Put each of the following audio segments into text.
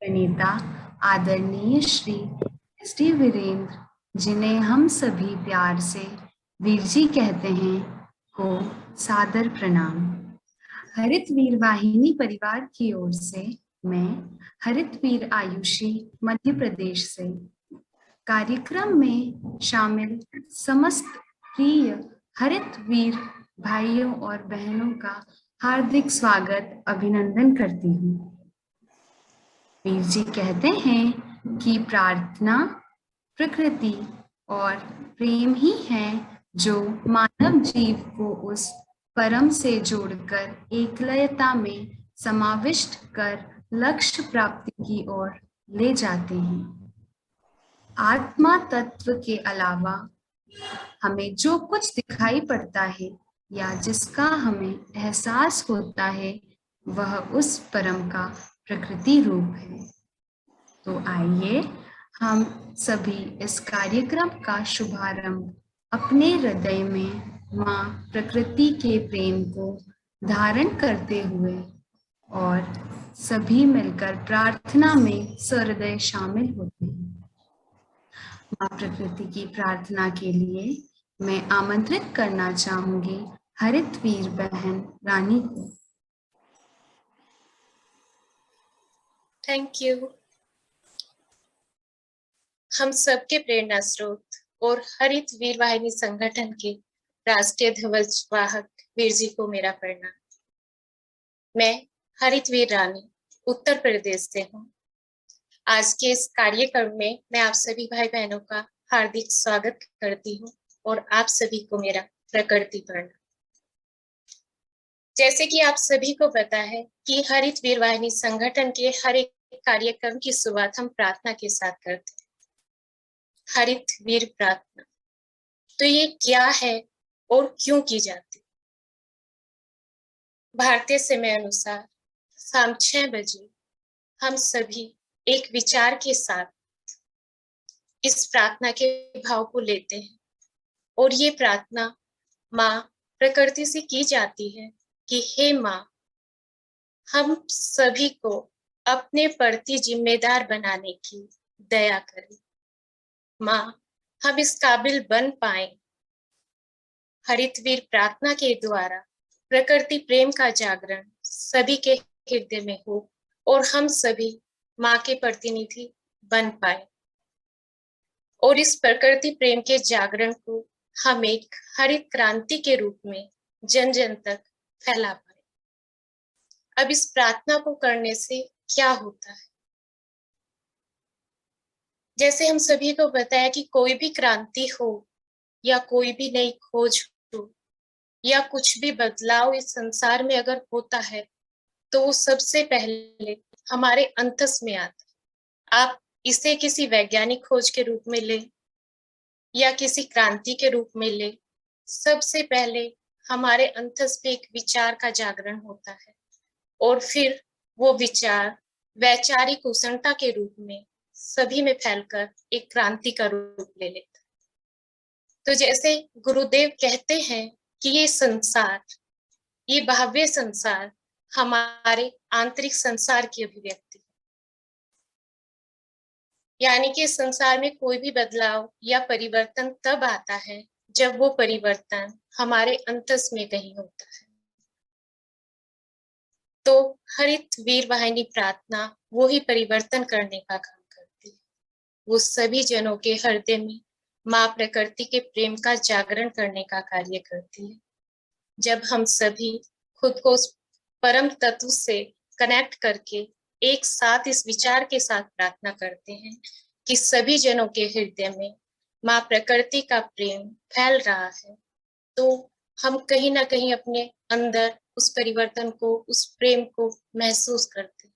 प्रणेता आदरणीय श्री एस.डी. वीरेंद्र, जिन्हें हम सभी प्यार से वीर जी कहते हैं, को सादर प्रणाम। हरित वीर वाहिनी परिवार की ओर से मैं हरित वीर आयुषी मध्य प्रदेश से कार्यक्रम में शामिल समस्त प्रिय हरित वीर भाइयों और बहनों का हार्दिक स्वागत अभिनंदन करती हूँ। वीर जी कहते हैं कि प्रार्थना, प्रकृति और प्रेम ही है जो मानव जीव को उस परम से जोड़कर एकलयता में समाविष्ट कर लक्ष्य प्राप्ति की ओर ले जाते हैं। आत्मा तत्व के अलावा हमें जो कुछ दिखाई पड़ता है या जिसका हमें एहसास होता है, वह उस परम का प्रकृति रूप है। तो आइए हम सभी इस कार्यक्रम का शुभारंभ अपने हृदय में माँ प्रकृति के प्रेम को धारण करते हुए और सभी मिलकर प्रार्थना में सहृदय शामिल होते हैं। माँ प्रकृति की प्रार्थना के लिए मैं आमंत्रित करना चाहूंगी हरित वीर बहन रानी को। Thank you. हम सबके प्रेरणा स्रोत और हरित वीर वाहिनी संगठन के राष्ट्रीय ध्वज वाहक वीर जी को मेरा प्रणाम। मैं हरित वीर रानी उत्तर प्रदेश से हूँ। आज के इस कार्यक्रम में मैं आप सभी भाई बहनों का हार्दिक स्वागत करती हूँ और आप सभी को मेरा प्रकृति प्रणाम। जैसे कि आप सभी को पता है कि हरित वीर वाहिनी संगठन के हर एक कार्यक्रम की शुरुआत हम प्रार्थना के साथ करते हैं। हरित वीर प्रार्थना, तो ये क्या है और क्यों की जाती? भारतीय समय अनुसार शाम 6 बजे हम सभी एक विचार के साथ इस प्रार्थना के भाव को लेते हैं और ये प्रार्थना माँ प्रकृति से की जाती है कि हे माँ, हम सभी को अपने प्रति जिम्मेदार बनाने की दया करें। माँ, हम इस काबिल बन पाए। हरितवीर प्रार्थना के द्वारा प्रकृति प्रेम का जागरण सभी के हृदय में हो और हम सभी माँ के प्रतिनिधि बन पाए और इस प्रकृति प्रेम के जागरण को हम एक हरित क्रांति के रूप में जन जन तक फैला पाए। अब इस प्रार्थना को करने से क्या होता है? जैसे हम सभी को पता है कि कोई भी क्रांति हो या कोई भी नई खोज हो या कुछ भी बदलाव इस संसार में अगर होता है तो वो सबसे पहले हमारे अंतस में आता है। आप इसे किसी वैज्ञानिक खोज के रूप में ले या किसी क्रांति के रूप में ले, सबसे पहले हमारे अंतस पे एक विचार का जागरण होता है और फिर वो विचार वैचारिक उष्णता के रूप में सभी में फैलकर एक क्रांति का रूप ले लेता है। तो जैसे गुरुदेव कहते हैं कि ये संसार, ये बाह्य संसार हमारे आंतरिक संसार की अभिव्यक्ति है, यानी कि संसार में कोई भी बदलाव या परिवर्तन तब आता है जब वो परिवर्तन हमारे अंतस में कहीं होता है। तो हरित वीर वाहिनी प्रार्थना वो ही परिवर्तन करने का काम करती है। वो सभी जनों के हृदय में माँ प्रकृति के प्रेम का जागरण करने का कार्य करती है। जब हम सभी खुद को परम तत्व से कनेक्ट करके एक साथ इस विचार के साथ प्रार्थना करते हैं कि सभी जनों के हृदय में माँ प्रकृति का प्रेम फैल रहा है, तो हम कहीं ना कहीं अपने अंदर उस परिवर्तन को, उस प्रेम को महसूस करते हैं।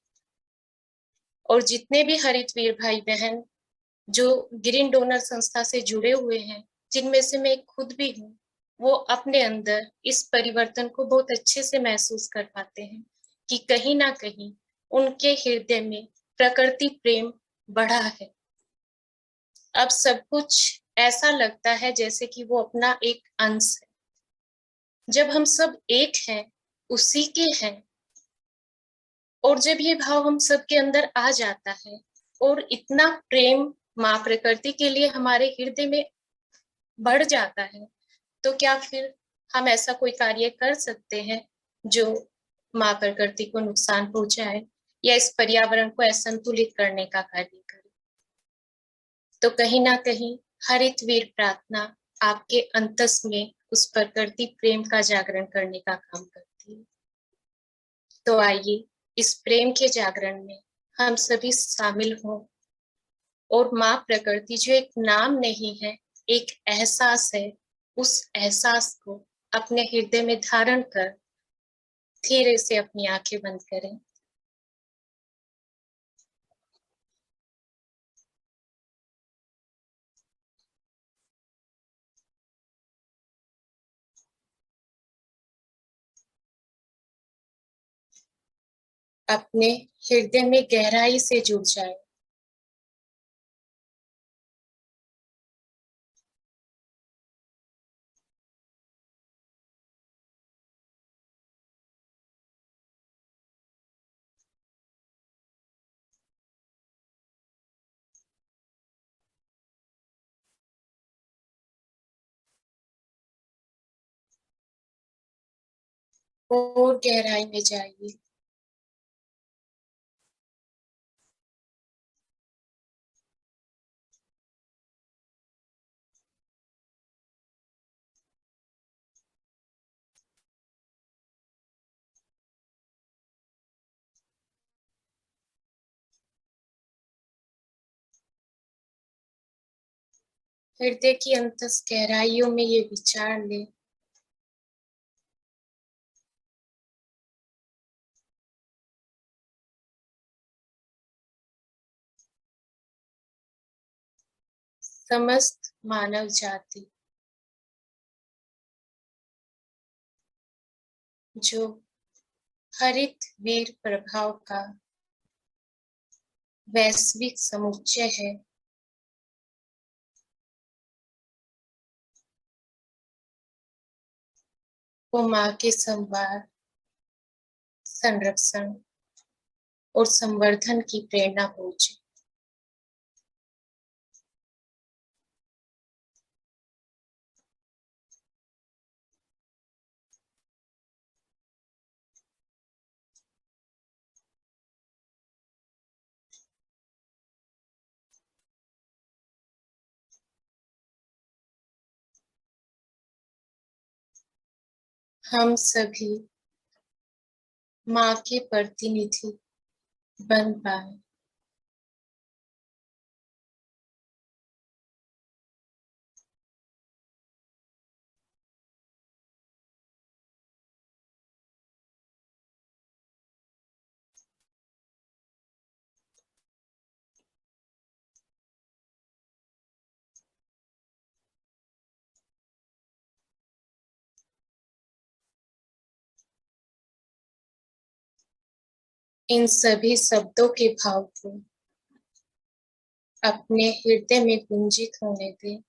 और जितने भी हरित वीर भाई बहन जो ग्रीन डोनर संस्था से जुड़े हुए हैं, जिनमें से मैं खुद भी हूँ, वो अपने अंदर इस परिवर्तन को बहुत अच्छे से महसूस कर पाते हैं कि कहीं ना कहीं उनके हृदय में प्रकृति प्रेम बढ़ा है। अब सब कुछ ऐसा लगता है जैसे कि वो अपना एक अंश है। जब हम सब एक हैं, उसी के हैं, और जब ये भाव हम सबके अंदर आ जाता है और इतना प्रेम माँ प्रकृति के लिए हमारे हृदय में बढ़ जाता है, तो क्या फिर हम ऐसा कोई कार्य कर सकते हैं जो माँ प्रकृति को नुकसान पहुंचाए या इस पर्यावरण को असंतुलित करने का कार्य करे? तो कहीं ना कहीं हरित वीर प्रार्थना आपके अंतस में उस प्रकृति प्रेम का जागरण करने का काम करती है। तो आइए इस प्रेम के जागरण में हम सभी शामिल हों और माँ प्रकृति जो एक नाम नहीं है, एक एहसास है, उस एहसास को अपने हृदय में धारण कर धीरे से अपनी आंखें बंद करें। अपने हृदय में गहराई से जुड़ जाए। और गहराई में जाइए। हृदय की अंतस गहराइयों में ये विचार ले, समस्त मानव जाति जो हरित वीर प्रभाव का वैश्विक समुच्चय है, वो माँ के संवार, संरक्षण और संवर्धन की प्रेरणा पहुंचे। हम सभी माँ के प्रतिनिधि बन पाए। इन सभी शब्दों के भाव को अपने हृदय में गुंजित होने दें।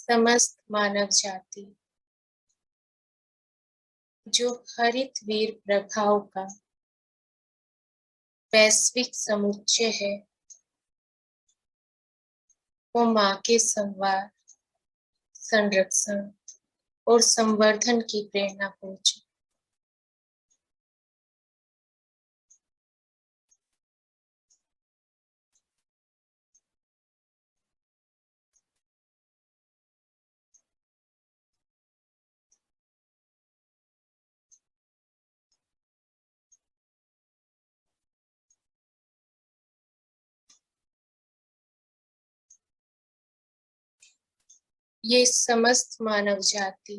समस्त मानव जाति जो हरित वीर प्रभाव का वैश्विक समुच्चय है, वो माँ के संवार, संरक्षण और संवर्धन की प्रेरणा पहुंचे। ये समस्त मानव जाति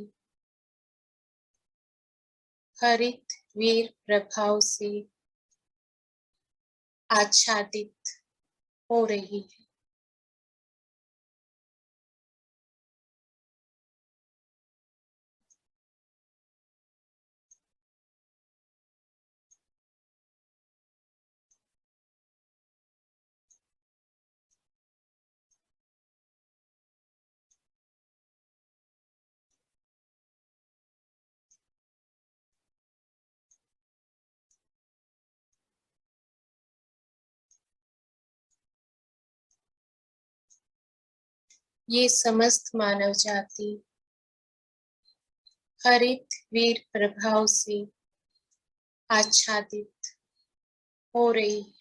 हरित वीर प्रभाव से आच्छादित हो रही है। ये समस्त मानव जाति हरित वीर प्रभाव से आच्छादित हो रही है।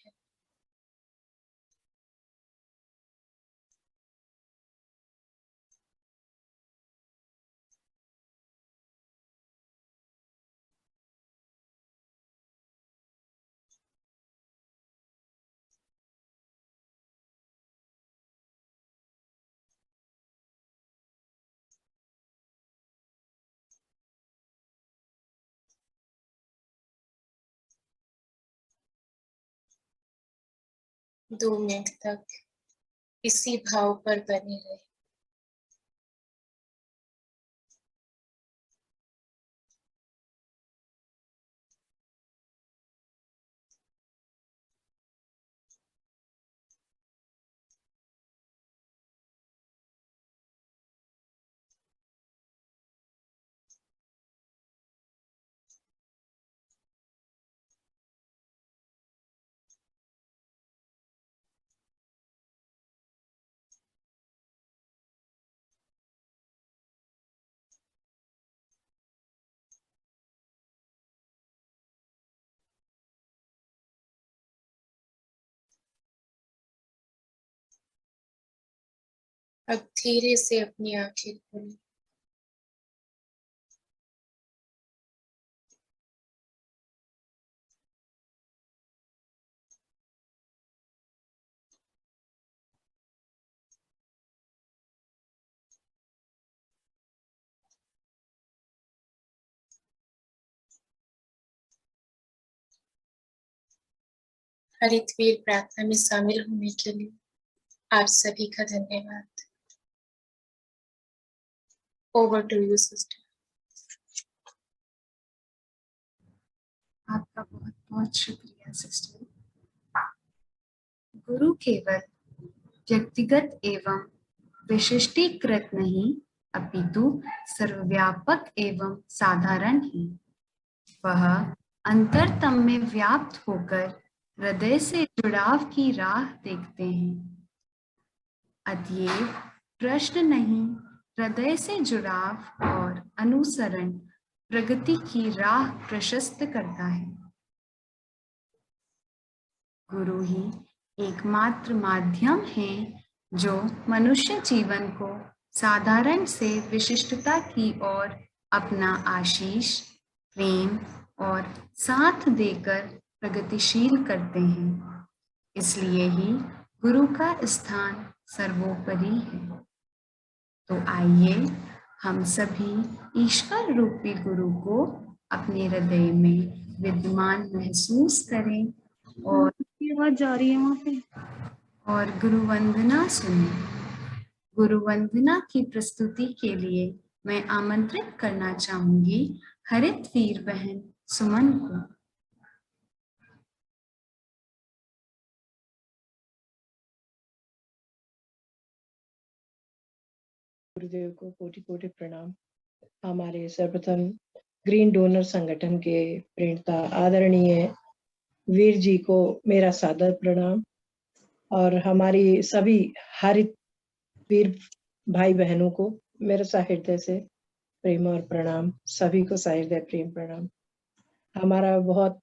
2 मिनट तक इसी भाव पर बने रहे। अब धीरे से अपनी आंखें खोलें। हरित वीर प्रार्थना में शामिल होने के लिए आप सभी का धन्यवाद। Over to you sister. आपका बहुत बहुत शुक्रिया सिस्टर। गुरु केवल व्यक्तिगत एवं विशिष्टीकृत नहीं अपितु सर्वव्यापक एवं साधारण है। वह अंतरतम में व्याप्त होकर हृदय से जुड़ाव की राह देखते हैं। अतएव प्रश्न नहीं, हृदय से जुड़ाव और अनुसरण प्रगति की राह प्रशस्त करता है। गुरु ही एकमात्र माध्यम है जो मनुष्य जीवन को साधारण से विशिष्टता की ओर अपना आशीष, प्रेम और साथ देकर प्रगतिशील करते हैं। इसलिए ही गुरु का स्थान सर्वोपरि है। तो आइए हम सभी ईश्वर रूपी गुरु को अपने हृदय में विद्यमान महसूस करें और आवाज जा रही है वहां पे और गुरु वंदना सुने। गुरु वंदना की प्रस्तुति के लिए मैं आमंत्रित करना चाहूंगी हरित वीर बहन सुमन को। गुरुदेव को कोटि कोटि प्रणाम। हमारे सर्वप्रथम ग्रीन डोनर संगठन के प्रणेता आदरणीय वीर जी को मेरा सादर प्रणाम और हमारी सभी हरित वीर भाई बहनों को मेरा सहृदय से प्रेम और प्रणाम। सभी को सहृदय प्रेम प्रणाम। हमारा बहुत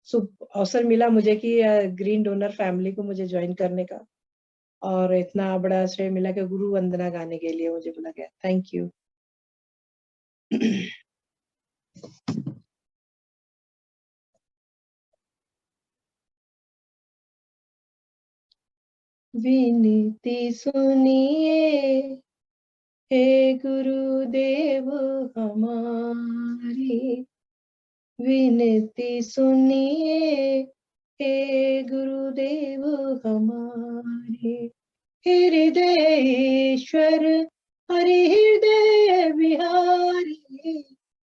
शुभ अवसर मिला मुझे कि ग्रीन डोनर फैमिली को मुझे ज्वाइन करने का और इतना बड़ा श्रेय मिला कि गुरु वंदना गाने के लिए मुझे बुला गया। Thank you. विनती सुनिए हे गुरुदेव हमारी, विनती सुनिए हे गुरुदेव हमारे। हृदयेश्वर हरि हृदय बिहारी,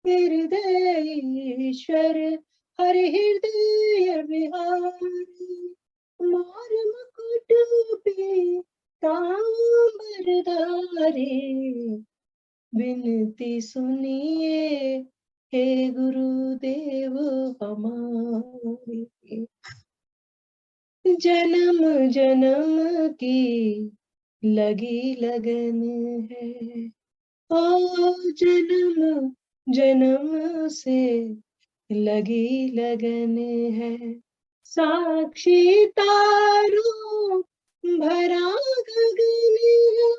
हृदयेश्वर हरि हृदय बिहारी। मोर मुकुट पीतांबरधारी, विनती सुनिए हे गुरुदेव हमारे। जन्म जन्म की लगी लगन है, ओ जन्म जन्म से लगी लगन है। साक्षी तारों भरा गगन है,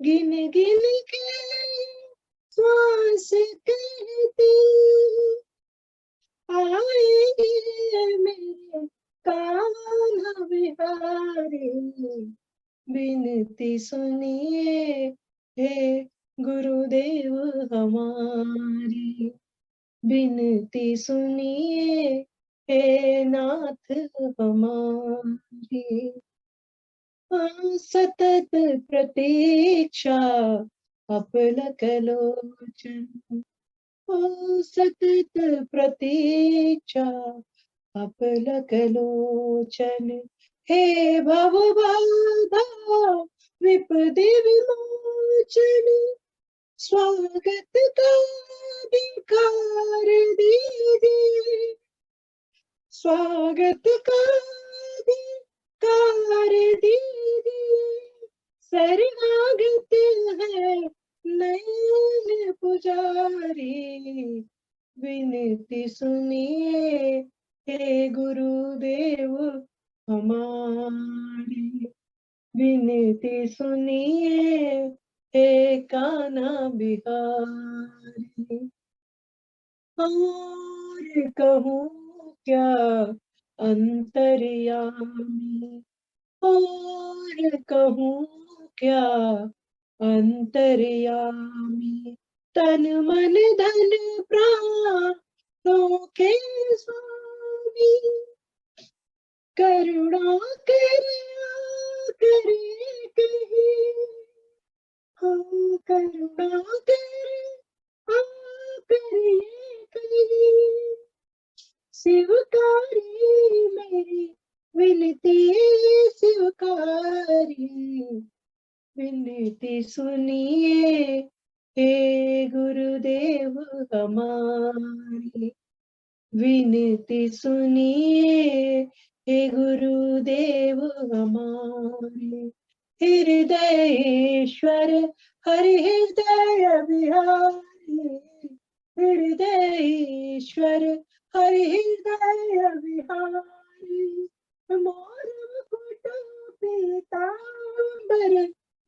गिन गिन के श्वास कहती आएंगे मेरे कान्हा बिहारी। विनती सुनिए हे गुरुदेव हमारी, विनती सुनिए हे नाथ हमारी। सतत प्रतीक्षा अपलक लोचन, सतत प्रतीक्षा अपलक लोचन। हे भव बाधा विपदि विमोचन, स्वागत का अधिकार दीजिए, स्वागत का अधिकार दीजिए। शरणागत है नयन पुजारी, विनती सुनिए हे गुरुदेव हमारी। विनती सुनिए हे कान्हा बिहारी। और कहूँ क्या अंतर्यामी, और कहूँ क्या अंतर्यामी। तन मन धन प्राणों के स्वामी, करुणा करे कहीं, हम करुणा करे कहीं। शिवकारी मेरी विनती शिवकारी, विनती सुनिए हे गुरुदेव हमारी। विनती सुनिए हे गुरुदेव हमारे। हृदयेश्वर हरि हृदय बिहारी, हृदयेश्वर हरि हृदय बिहारी। मोर मुकुट पीतांबर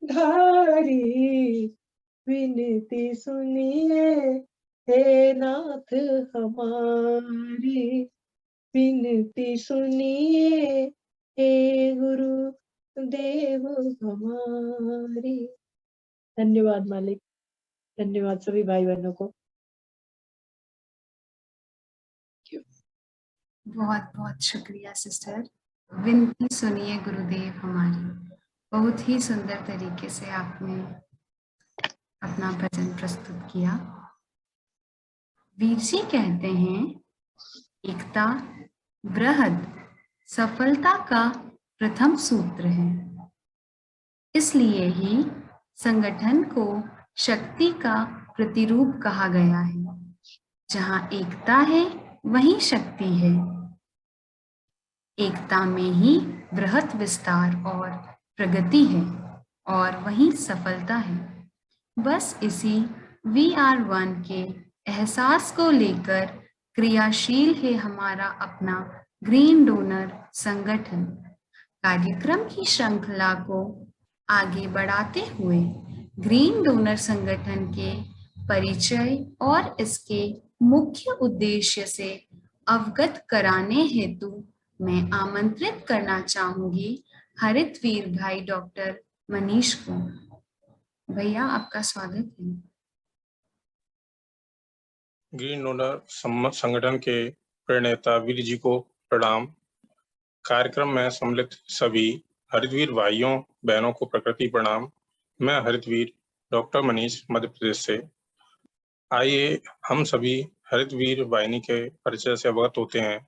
धारी, विनती सुनिए हे नाथ हमारी। विनती सुनिए हे गुरु देव हमारी। धन्यवाद मालिक, धन्यवाद सभी भाई बहनों को। बहुत बहुत शुक्रिया सिस्टर। विनती सुनिए गुरुदेव हमारी, बहुत ही सुंदर तरीके से आपने अपना भजन प्रस्तुत किया। वीर जी कहते हैं, एकता बृहद सफलता का प्रथम सूत्र है। इसलिए ही संगठन को शक्ति का प्रतिरूप कहा गया है। जहां एकता है वहीं शक्ति है। एकता में ही बृहत विस्तार और प्रगति है और वहीं सफलता है। बस इसी VR1 के एहसास को लेकर क्रियाशील है हमारा अपना ग्रीन डोनर संगठन। कार्यक्रम की श्रृंखला को आगे बढ़ाते हुए ग्रीन डोनर संगठन के परिचय और इसके मुख्य उद्देश्य से अवगत कराने हेतु मैं आमंत्रित करना चाहूंगी हरितवीर भाई डॉक्टर मनीष को। भैया आपका स्वागत है। ग्रीन डोनर संगठन के प्रणेता वीर जी को प्रणाम। कार्यक्रम में सम्मिलित सभी हरितवीर भाइयों बहनों को प्रकृति प्रणाम। मैं हरितवीर डॉक्टर मनीष मध्य प्रदेश से। आइए हम सभी हरितवीर वाहिनी के परिचय से अवगत होते हैं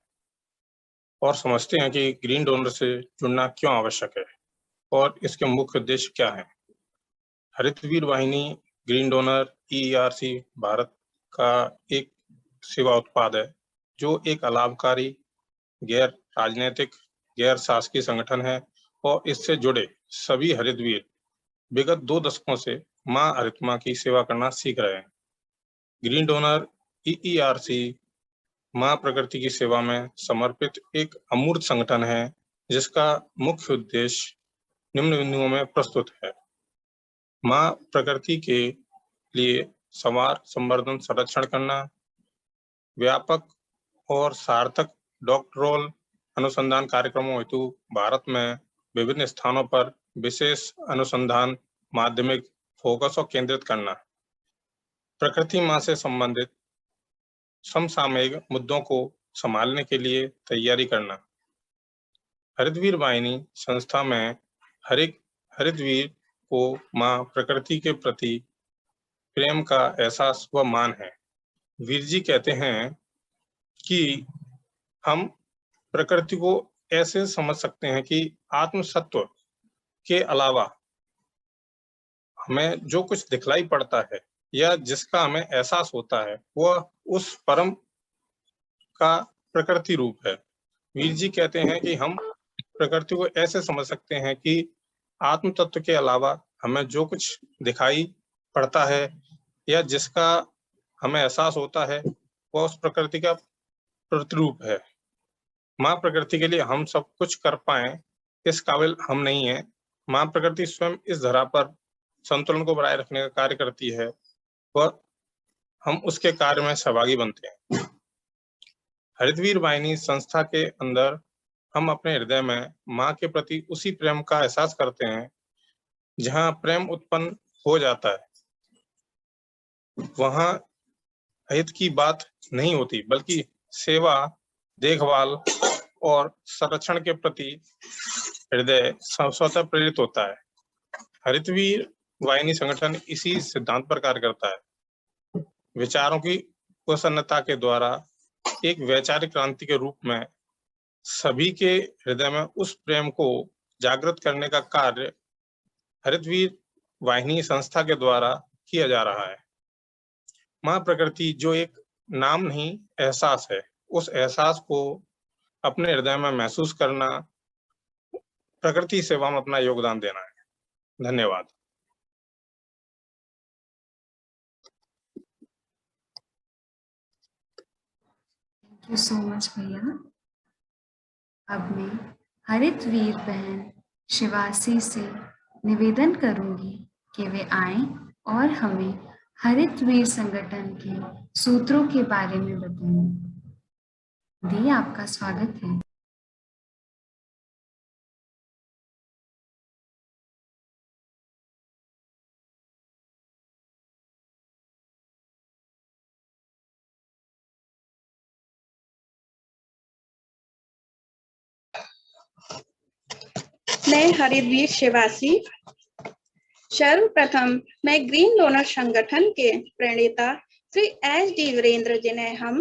और समझते हैं कि ग्रीन डोनर से जुड़ना क्यों आवश्यक है और इसके मुख्य उद्देश्य क्या है। हरितवीर वाहिनी ग्रीन डोनर EERC भारत का एक सेवा उत्पाद है जो एक अलाभकारी, गैर राजनीतिक, गैर शासकीय संगठन है और इससे जुड़े सभी हरितवीर विगत 2 दशकों से मां हरितमा की सेवा करना सीख रहे हैं। ग्रीन डोनर EERC मां प्रकृति की सेवा में समर्पित एक अमूर्त संगठन है जिसका मुख्य उद्देश्य निम्न बिंदुओं में प्रस्तुत है। मां प्रकृति के लिए संवार, संवर्धन, संरक्षण करना, व्यापक और सार्थक डॉक्टरल अनुसंधान कार्यक्रमों हेतु भारत में विभिन्न स्थानों पर विशेष अनुसंधान माध्यमिक फोकस और केंद्रित करना, प्रकृति मां से संबंधित समसामयिक मुद्दों को संभालने के लिए तैयारी करना। हरितवीर वाहिनी संस्था में हर एक हरितवीर को मां प्रकृति के प्रति प्रेम का एहसास व मान है। वीर जी कहते हैं कि हम प्रकृति को ऐसे समझ सकते हैं कि आत्म सत्व के अलावा हमें जो कुछ दिखलाई पड़ता है या जिसका हमें एहसास होता है वह उस परम का प्रकृति रूप है। वीर जी कहते हैं कि हम प्रकृति को ऐसे समझ सकते हैं कि आत्म तत्व के अलावा हमें जो कुछ दिखाई पड़ता है या जिसका हमें एहसास होता है वह उस प्रकृति का प्रतिरूप है। मां प्रकृति के लिए हम सब कुछ कर पाए इस काबिल हम नहीं है। मां प्रकृति स्वयं इस धरा पर संतुलन को बनाए रखने का कार्य करती है वह हम उसके कार्य में सहभागी बनते हैं। हरितवीर वाहिनी संस्था के अंदर हम अपने हृदय में मां के प्रति उसी प्रेम का एहसास करते हैं जहां प्रेम उत्पन्न हो जाता है वहां हित की बात नहीं होती बल्कि सेवा, देखभाल और संरक्षण के प्रति हृदय स्वतः प्रेरित होता है। हरितवीर वाहिनी संगठन इसी सिद्धांत पर कार्य करता है। विचारों की प्रसन्नता के द्वारा एक वैचारिक क्रांति के रूप में सभी के हृदय में उस प्रेम को जागृत करने का कार्य हरितवीर वाहिनी संस्था के द्वारा किया जा रहा है। मां प्रकृति जो एक नाम नहीं एहसास है, उस एहसास को अपने हृदय में महसूस करना, प्रकृति सेवा में अपना योगदान देना है। धन्यवाद। थैंक यू सो मच भैया। अब मैं हरितवीर बहन शिवासी से निवेदन करूंगी कि वे आएं और हमें हरितवीर संगठन के सूत्रों के बारे में बताएं। दी, आपका स्वागत है। मैं हरितवीर शिवासी। सर्वप्रथम मैं ग्रीन डोनर संगठन के प्रणेता श्री SD वीरेंद्र जिन्हें हम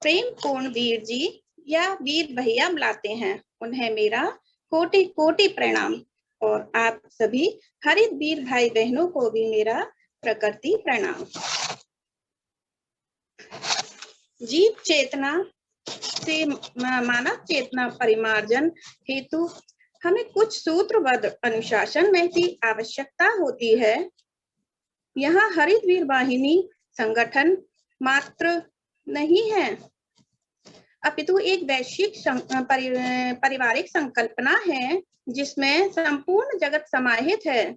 प्रेम पूर्ण वीर जी या वीर भैया बुलाते हैं, उन्हें मेरा कोटि कोटि प्रणाम और आप सभी हरितवीर भाई बहनों को भी मेरा प्रकृति प्रणाम। जीव चेतना से मानव चेतना परिमार्जन हेतु हमें कुछ सूत्रबद्ध अनुशासन में भी आवश्यकता होती है। यहाँ हरितवीर वाहिनी संगठन मात्र नहीं है अपितु एक वैश्विक पारिवारिक संकल्पना है जिसमें संपूर्ण जगत समाहित है।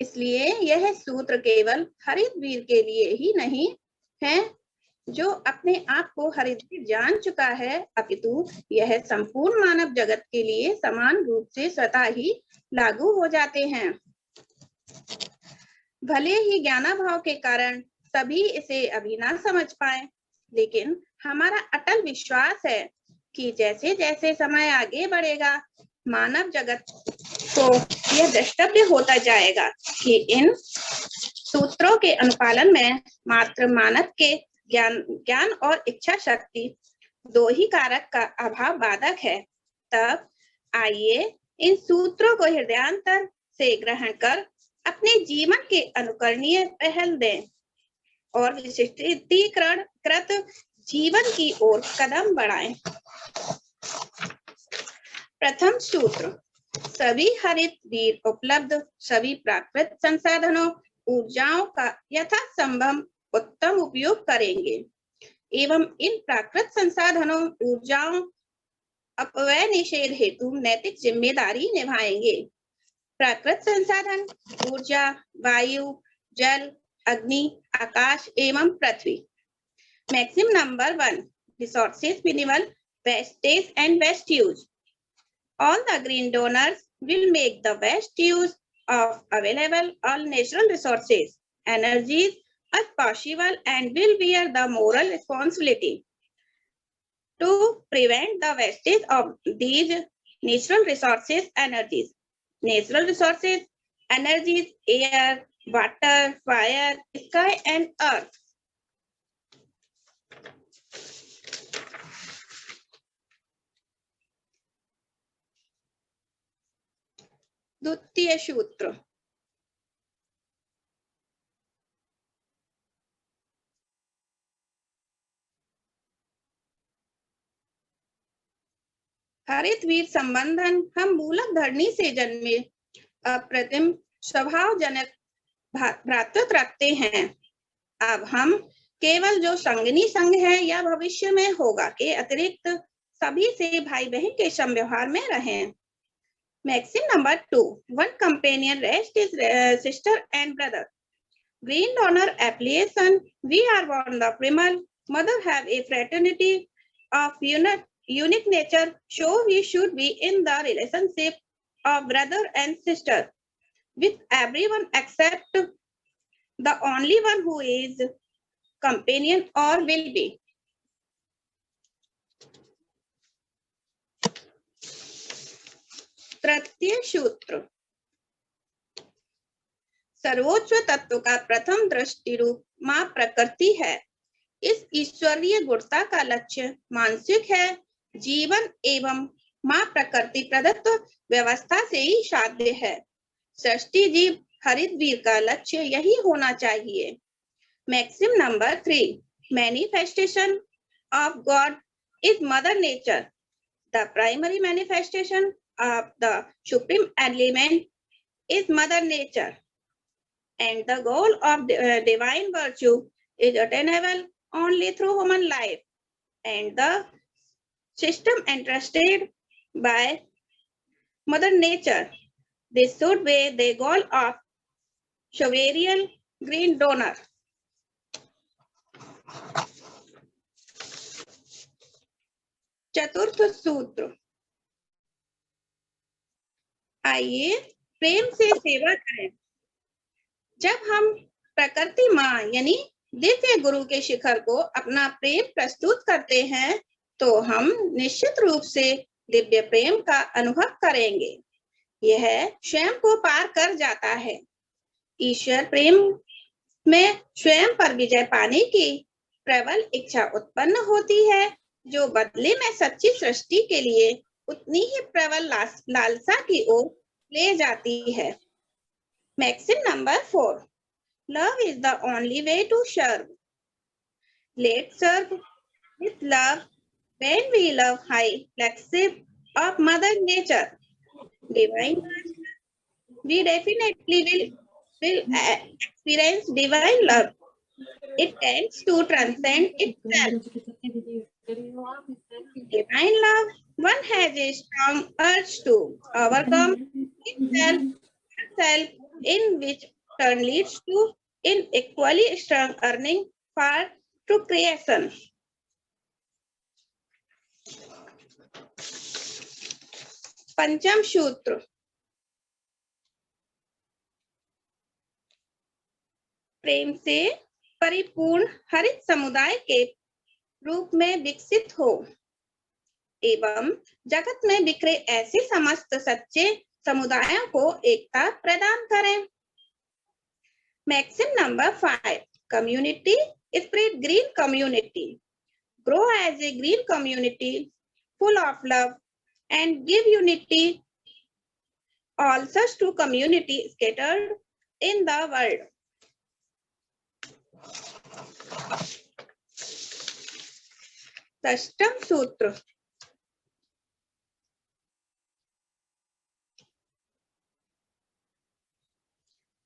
इसलिए यह सूत्र केवल हरितवीर के लिए ही नहीं है जो अपने आप को हरितवीर जान चुका है, अपितु यह संपूर्ण मानव जगत के लिए समान रूप से स्वतः ही लागू हो जाते हैं। भले ही ज्ञानाभाव के कारण सभी इसे अभी ना समझ पाए, लेकिन हमारा अटल विश्वास है कि जैसे जैसे समय आगे बढ़ेगा मानव जगत को यह द्रष्टव्य होता जाएगा कि इन सूत्रों के अनुपालन में मात्र मानव के ज्ञान और इच्छा शक्ति दो ही कारक का अभाव बाधक है। तब आइए इन सूत्रों को हृदयांतर से ग्रहण कर अपने जीवन के अनुकरणीय पहल दें और विशिष्टीकरण कृत जीवन की ओर कदम बढ़ाएं। प्रथम सूत्र, सभी हरित वीर उपलब्ध सभी प्राकृतिक संसाधनों ऊर्जाओं का यथासंभव उत्तम उपयोग करेंगे एवं इन प्राकृतिक संसाधनों ऊर्जाओं अपव्यय निषेध हेतु नैतिक जिम्मेदारी निभाएंगे। प्राकृतिक संसाधन ऊर्जा, वायु, जल, अग्नि, आकाश एवं पृथ्वी। Maxim number 1, resources minimal wastage and best use. All the green donors will make the best use of available all natural resources, energies as possible and will bear the moral responsibility to prevent the wastage of these natural resources, energies. Natural resources, energies, air, water, fire, sky and earth. द्वितीय सूत्र, हरित वीर संबंधन हम मूलक धरणी से जन्मे अप्रतिम स्वभावजनक भ्रातृत्व रखते हैं। अब हम केवल जो संगनी संघ है या भविष्य में होगा के अतिरिक्त सभी से भाई बहन के समव्यवहार में रहें। Maxim number 2, one companion rest is sister and brother. Green donor affiliation, we are born the primal. Mother have a fraternity of unique nature, so we should be in the relationship of brother and sister with everyone except the only one who is companion or will be. तृतीय सूत्र, सर्वोच्च तत्व का प्रथम दृष्टि रूप मां प्रकृति है। इस ईश्वरीय गुणता का लक्ष्य मानसिक है। जीवन एवं मां प्रकृति प्रदत्त व्यवस्था से ही साध्य है। सृष्टि जीव हरित वीर का लक्ष्य यही होना चाहिए। Maxim number 3, manifestation of God is mother nature. The primary manifestation of the supreme element is mother nature, and the goal of divine virtue is attainable only through human life and the system entrusted by mother nature. This should be the goal of sovereign green donor. चतुर्थ सूत्र, आइए प्रेम से सेवा करें। जब हम प्रकृति माँ यानी दिव्य गुरु के शिखर को अपना प्रेम प्रस्तुत करते हैं तो हम निश्चित रूप से दिव्य प्रेम का अनुभव करेंगे। यह स्वयं को पार कर जाता है। ईश्वर प्रेम में स्वयं पर विजय पाने की प्रबल इच्छा उत्पन्न होती है जो बदले में सच्ची सृष्टि के लिए उतनी ही प्रबल लालसा की ओर ले जाती है। Maxim number 4, love is the only way to serve. Let serve with love when we love high flexible of mother nature divine we definitely will experience divine love. It tends to transcend itself. Divine love, one has a strong urge to overcome itself, in which turn leads to an equally strong yearning for true creation. पंचम सूत्र, प्रेम से परिपूर्ण हरित समुदाय के रूप में विकसित हो एवं जगत में बिखरे ऐसे समस्त सच्चे समुदायों को एकता प्रदान करें। Maxim number 5, community spread green community, grow as a green community full of love and give unity all such to community scattered in the world. षष्ठम सूत्र।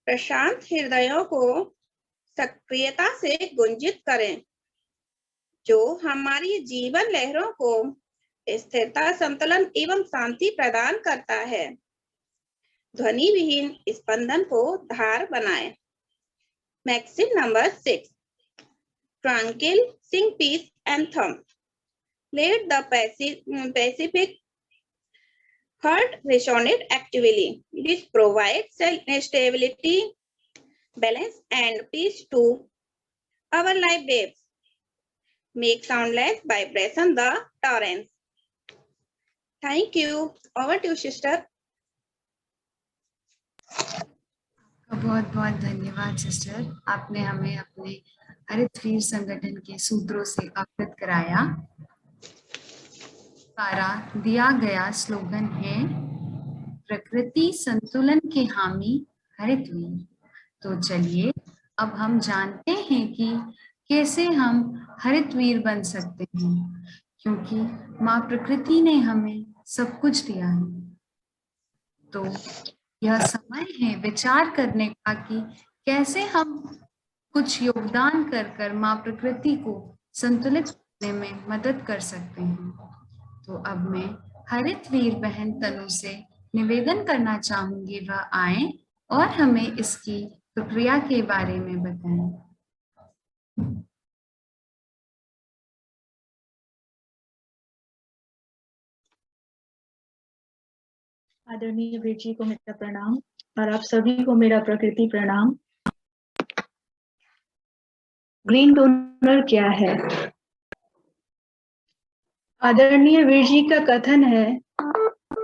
प्रशांत हृदयों को सक्रियता से गुंजित करें जो हमारी जीवन लहरों को स्थिरता, संतुलन एवं शांति प्रदान करता है। ध्वनि विहीन स्पंदन को धार बनाएं। Maxim number 6, tranquil sing peace anthem, let the Pacific heart resonate actively. This provides stability, balance, and peace to our life waves. Make soundless vibration the torrents. Thank you. Over to you, sister. बहुत बहुत धन्यवाद sister, आपने हमें अपने हरित वीर संगठन के सूत्रों से अवगत कराया। द्वारा दिया गया स्लोगन है प्रकृति संतुलन के हामी हरित वीर। तो चलिए अब हम जानते हैं कि कैसे हम हरित वीर बन सकते हैं, क्योंकि माँ प्रकृति ने हमें सब कुछ दिया है। तो यह समय है विचार करने का कि कैसे हम कुछ योगदान कर माँ प्रकृति को संतुलित करने में मदद कर सकते हैं। तो अब मैं हरित वीर बहन तनु से निवेदन करना चाहूंगी वह आए और हमें इसकी प्रक्रिया के बारे में बताएं। आदरणीय वीर जी को मेरा प्रणाम और आप सभी को मेरा प्रकृति प्रणाम। ग्रीन डोनर क्या है? आदरणीय वीर जी का कथन है,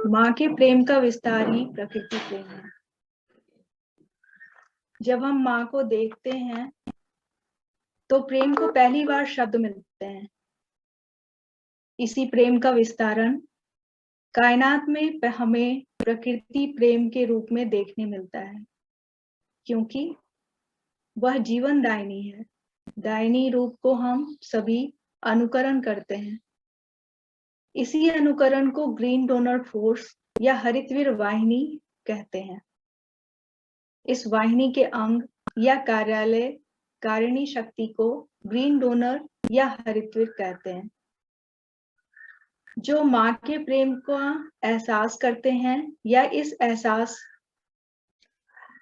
माँ के प्रेम का विस्तार ही प्रकृति प्रेम है। जब हम माँ को देखते हैं तो प्रेम को पहली बार शब्द मिलते हैं। इसी प्रेम का विस्तारण कायनात में हमें प्रकृति प्रेम के रूप में देखने मिलता है, क्योंकि वह जीवन दायिनी है। दायिनी रूप को हम सभी अनुकरण करते हैं। इसी अनुकरण को ग्रीन डोनर फोर्स या हरितवीर वाहिनी कहते हैं। इस वाहिनी के अंग या कार्यालय कारिणी शक्ति को ग्रीन डोनर या हरितवीर कहते हैं, जो माँ के प्रेम का एहसास करते हैं या इस एहसास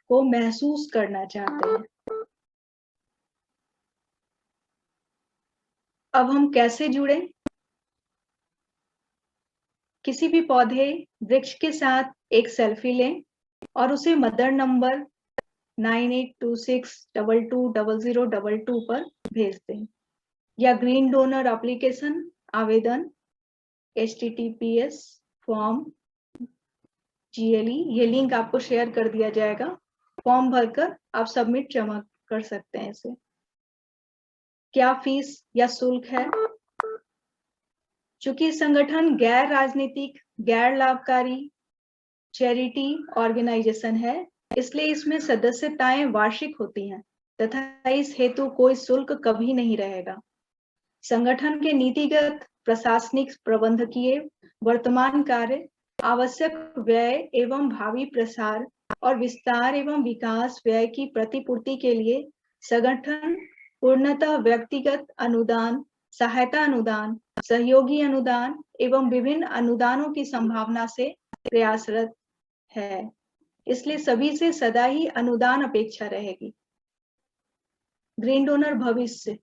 को महसूस करना चाहते हैं। अब हम कैसे जुड़े? किसी भी पौधे वृक्ष के साथ एक सेल्फी लें और उसे मदर नंबर 9826220022 पर भेज दें, या ग्रीन डोनर एप्लीकेशन आवेदन https फॉर्म GLE, ये लिंक आपको शेयर कर दिया जाएगा। फॉर्म भरकर आप सबमिट जमा कर सकते हैं इसे। क्या फीस या शुल्क है? चूंकि संगठन गैर राजनीतिक, गैर लाभकारी चैरिटी ऑर्गेनाइजेशन है, इसलिए इसमें सदस्यताएं वार्षिक होती हैं तथा इस हेतु कोई शुल्क कभी नहीं रहेगा। संगठन के नीतिगत, प्रशासनिक, प्रबंधकीय वर्तमान कार्य, आवश्यक व्यय एवं भावी प्रसार और विस्तार एवं विकास व्यय की प्रतिपूर्ति के लिए संगठन पूर्णतः व्यक्तिगत अनुदान, सहायता अनुदान, सहयोगी अनुदान एवं विभिन्न अनुदानों की संभावना से प्रयासरत है। इसलिए सभी से सदा ही अनुदान अपेक्षा रहेगी। ग्रीन डोनर भविष्य,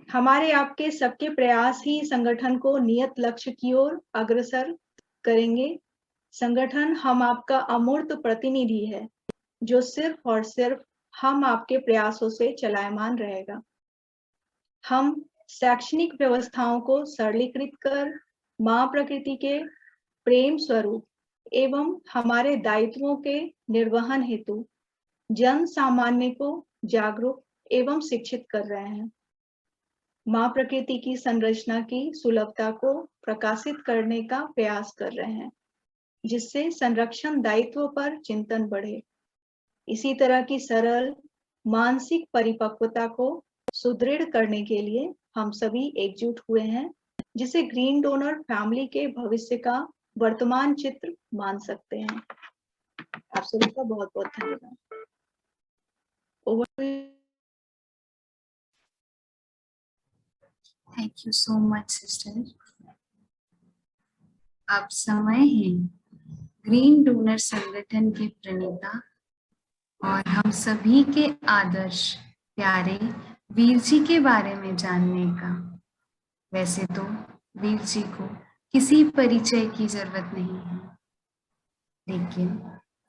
हमारे आपके सबके प्रयास ही संगठन को नियत लक्ष्य की ओर अग्रसर करेंगे। संगठन हम आपका अमूर्त प्रतिनिधि है, जो सिर्फ और सिर्फ हम आपके प्रयासों से चलायमान रहेगा। हम शैक्षणिक व्यवस्थाओं को सरलीकृत कर माँ प्रकृति के प्रेम स्वरूप एवं हमारे दायित्वों के निर्वहन हेतु जन सामान्य को जागरूक एवं शिक्षित कर रहे हैं। माँ प्रकृति की संरचना की सुलभता को प्रकाशित करने का प्रयास कर रहे हैं, जिससे संरक्षण दायित्व पर चिंतन बढ़े। इसी तरह की सरल मानसिक परिपक्वता को सुदृढ़ करने के लिए हम सभी एकजुट हुए हैं, जिसे ग्रीन डोनर फैमिली के भविष्य का वर्तमान चित्र मान सकते हैं। आप सभी का बहुत बहुत धन्यवाद। Thank you so much sister. अब समय है ग्रीन डोनर संगठन के प्रणेता और हम सभी के आदर्श प्यारे वीर जी के बारे में जानने का। वैसे तो वीर जी को किसी परिचय की जरूरत नहीं है, लेकिन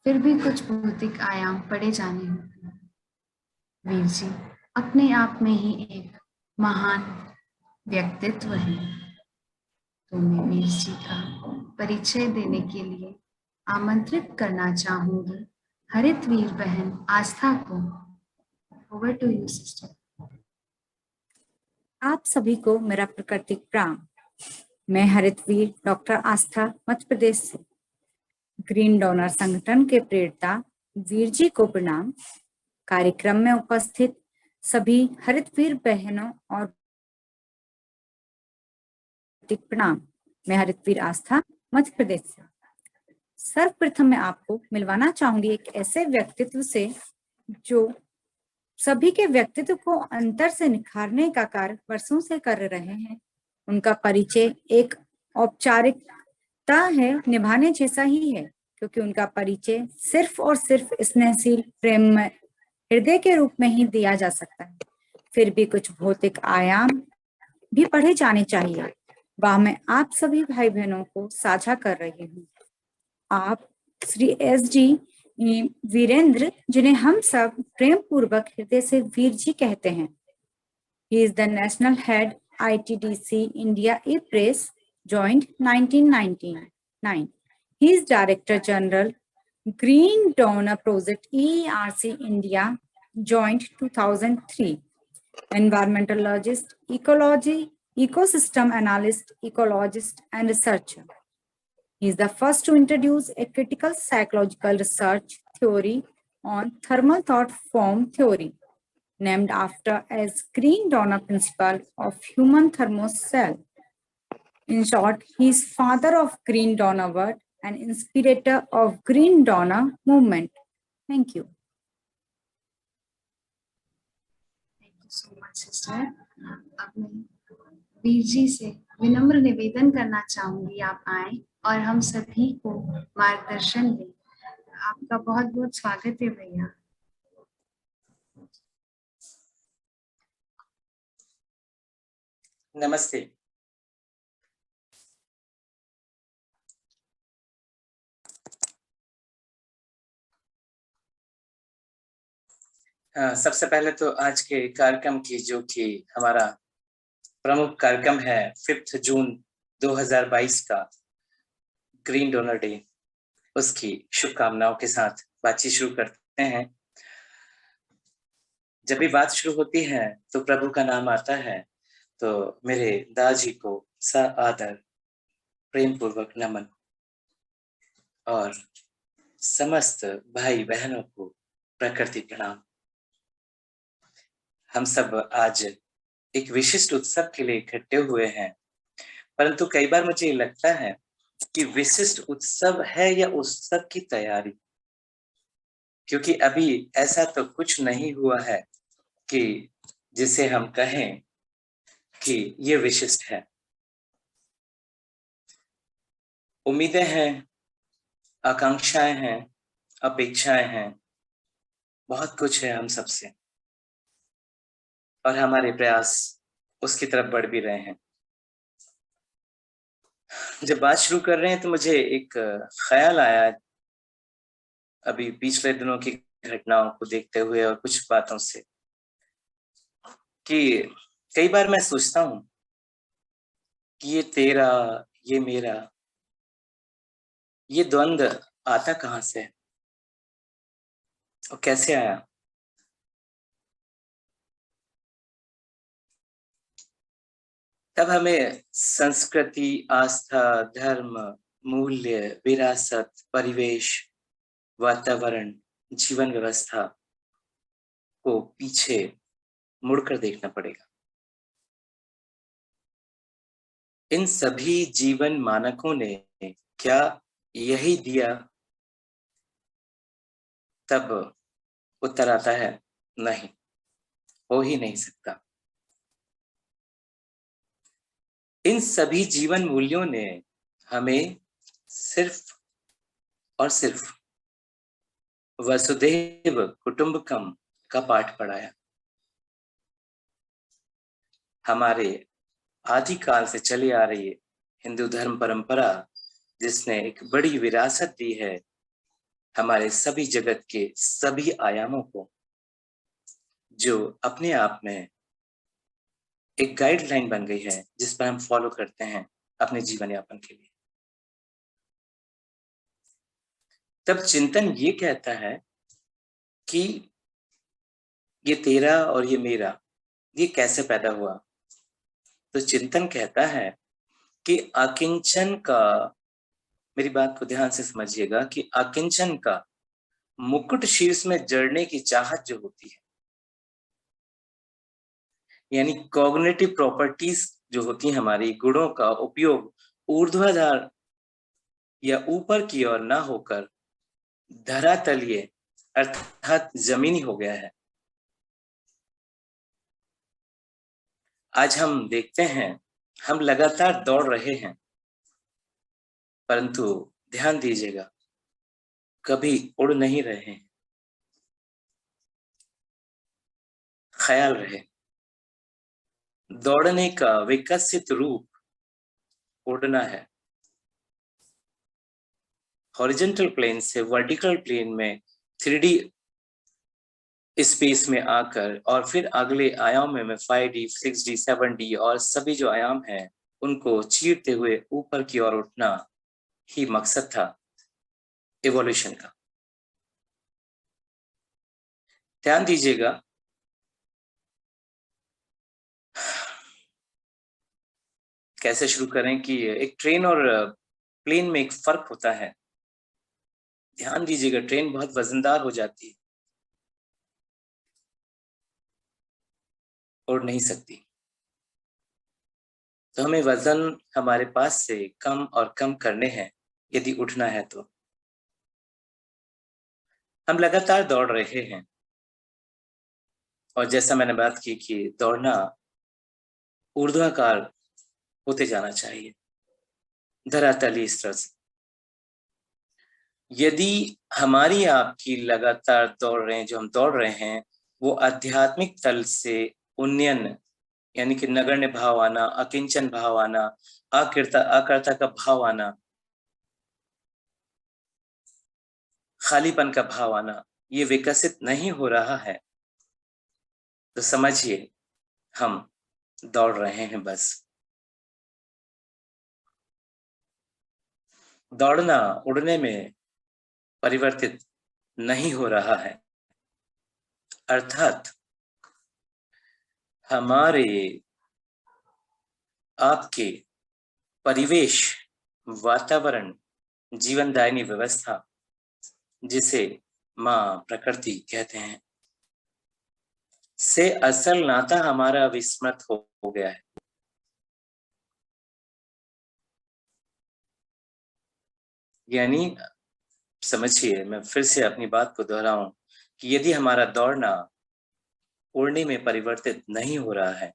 फिर भी कुछ भौतिक आयाम पढ़े जाने होते हैं। वीर जी अपने आप में ही एक महान व्यक्तित्व है, तो मैं वीर जी का परिचय देने के लिए आमंत्रित करना चाहूंगी हरितवीर बहन आस्था को। Over to you sister. आप सभी को मेरा प्राकृतिक प्रणाम। मैं हरितवीर डॉक्टर आस्था मध्य प्रदेश से ग्रीन डोनर संगठन के प्रेरता वीर जी को प्रणाम। कार्यक्रम में उपस्थित सभी हरितवीर बहनों और प्रणाम। मैं हरितवीर आस्था मध्य प्रदेश से। सर्वप्रथम मैं आपको मिलवाना चाहूंगी एक ऐसे व्यक्तित्व से जो सभी के व्यक्तित्व को अंतर से निखारने का कार्य वर्षों से कर रहे हैं। उनका परिचय एक औपचारिकता है, निभाने जैसा ही है, क्योंकि उनका परिचय सिर्फ और सिर्फ स्नेहशील प्रेम हृदय के रूप में ही दिया जा सकता है। फिर भी कुछ भौतिक आयाम भी पढ़े जाने चाहिए, वह मैं आप सभी भाई बहनों को साझा कर रही हूँ। आप श्री SD वीरेंद्र, जिन्हें हम सब प्रेम पूर्वक हृदय से वीर जी कहते हैं। He is the national head ITDC India E-Press, joined 1999. He is Director General Green Donor Project ERC India, joined 2003. Environmentalist, ecology, ecosystem analyst, ecologist, and researcher. He is the first to introduce a critical psychological research theory on thermal thought form theory, named after as Green Donor Principle of Human Thermos Cell. In short, he is father of Green Donor World and inspirator of Green Donor movement. Thank you. Thank you so much, sister. अब मैं वीर जी से विनम्र निवेदन करना चाहूंगी आप आए और हम सभी को मार्गदर्शन दें। आपका बहुत बहुत स्वागत है भैया। नमस्ते। सबसे पहले तो आज के कार्यक्रम की, जो कि हमारा प्रमुख कार्यक्रम है 5 जून 2022 का ग्रीन डोनर डे, उसकी शुभकामनाओं के साथ बातचीत शुरू करते हैं। जब भी बात शुरू होती है तो प्रभु का नाम आता है, तो मेरे दादाजी को आदर प्रेम पूर्वक नमन और समस्त भाई बहनों को प्रकृति प्रणाम। हम सब आज एक विशिष्ट उत्सव के लिए इकट्ठे हुए हैं, परंतु कई बार मुझे लगता है कि विशिष्ट उत्सव है या उत्सव की तैयारी, क्योंकि अभी ऐसा तो कुछ नहीं हुआ है कि जिसे हम कहें कि ये विशिष्ट है। उम्मीदें हैं, आकांक्षाएं हैं, अपेक्षाएं हैं, बहुत कुछ है हम सबसे, और हमारे प्रयास उसकी तरफ बढ़ भी रहे हैं। जब बात शुरू कर रहे हैं तो मुझे एक ख्याल आया, अभी पिछले दिनों की घटनाओं को देखते हुए और कुछ बातों से कि कई बार मैं सोचता हूं कि ये तेरा, ये मेरा, ये द्वंद्व आता कहां से है और कैसे आया। तब हमें संस्कृति, आस्था, धर्म, मूल्य, विरासत, परिवेश, वातावरण, जीवन व्यवस्था को पीछे मुड़कर देखना पड़ेगा। इन सभी जीवन मानकों ने क्या यही दिया? तब उत्तर आता है नहीं, हो ही नहीं सकता। इन सभी जीवन मूल्यों ने हमें सिर्फ और सिर्फ वसुधैव कुटुंबकम का पाठ पढ़ाया। हमारे आदिकाल से चली आ रही हिंदू धर्म परंपरा, जिसने एक बड़ी विरासत दी है हमारे सभी जगत के सभी आयामों को, जो अपने आप में एक गाइडलाइन बन गई है जिस पर हम फॉलो करते हैं अपने जीवन यापन के लिए। तब चिंतन ये कहता है कि ये तेरा और ये मेरा, ये कैसे पैदा हुआ? तो चिंतन कहता है कि अकिंचन का, मेरी बात को ध्यान से समझिएगा, कि अकिंचन का मुकुट शीर्ष में जड़ने की चाहत जो होती है, यानी कॉग्निटिव प्रॉपर्टीज जो होती है, हमारी गुणों का उपयोग ऊर्ध्वाधर या ऊपर की ओर ना होकर धरातलीय अर्थात जमीनी हो गया है। आज हम देखते हैं हम लगातार दौड़ रहे हैं, परंतु ध्यान दीजिएगा कभी उड़ नहीं रहे हैं। ख्याल रहे, दौड़ने का विकसित रूप उड़ना है। हॉरिजॉन्टल प्लेन से वर्टिकल प्लेन में 3D स्पेस में आकर और फिर अगले आयाम में 5D, 6D, 7D और सभी जो आयाम हैं उनको चीरते हुए ऊपर की ओर उठना ही मकसद था इवोल्यूशन का। ध्यान दीजिएगा, कैसे शुरू करें कि एक ट्रेन और प्लेन में एक फर्क होता है। ध्यान दीजिएगा, ट्रेन बहुत वजनदार हो जाती है, उड़ नहीं सकती। तो हमें वजन हमारे पास से कम और कम करने हैं यदि उठना है तो। हम लगातार दौड़ रहे हैं और जैसा मैंने बात की कि दौड़ना ऊर्ध्वाकार होते जाना चाहिए, धरातलीय स्तर से। यदि हमारी आपकी लगातार दौड़ रहे हैं, जो हम दौड़ रहे हैं, वो आध्यात्मिक तल से उन्नयन यानी कि नगण्य भाव आना, अकिंचन भाव आना, अकर्ता का भाव आना, खालीपन का भाव आना, ये विकसित नहीं हो रहा है, तो समझिए हम दौड़ रहे हैं बस। दौड़ना उड़ने में परिवर्तित नहीं हो रहा है, अर्थात हमारे आपके परिवेश, वातावरण, जीवनदायिनी व्यवस्था, जिसे मां प्रकृति कहते हैं, से असल नाता हमारा विस्मृत हो गया है। यानी समझिए, मैं फिर से अपनी बात को दोहराऊं कि यदि हमारा दौड़ना उड़ने में परिवर्तित नहीं हो रहा है,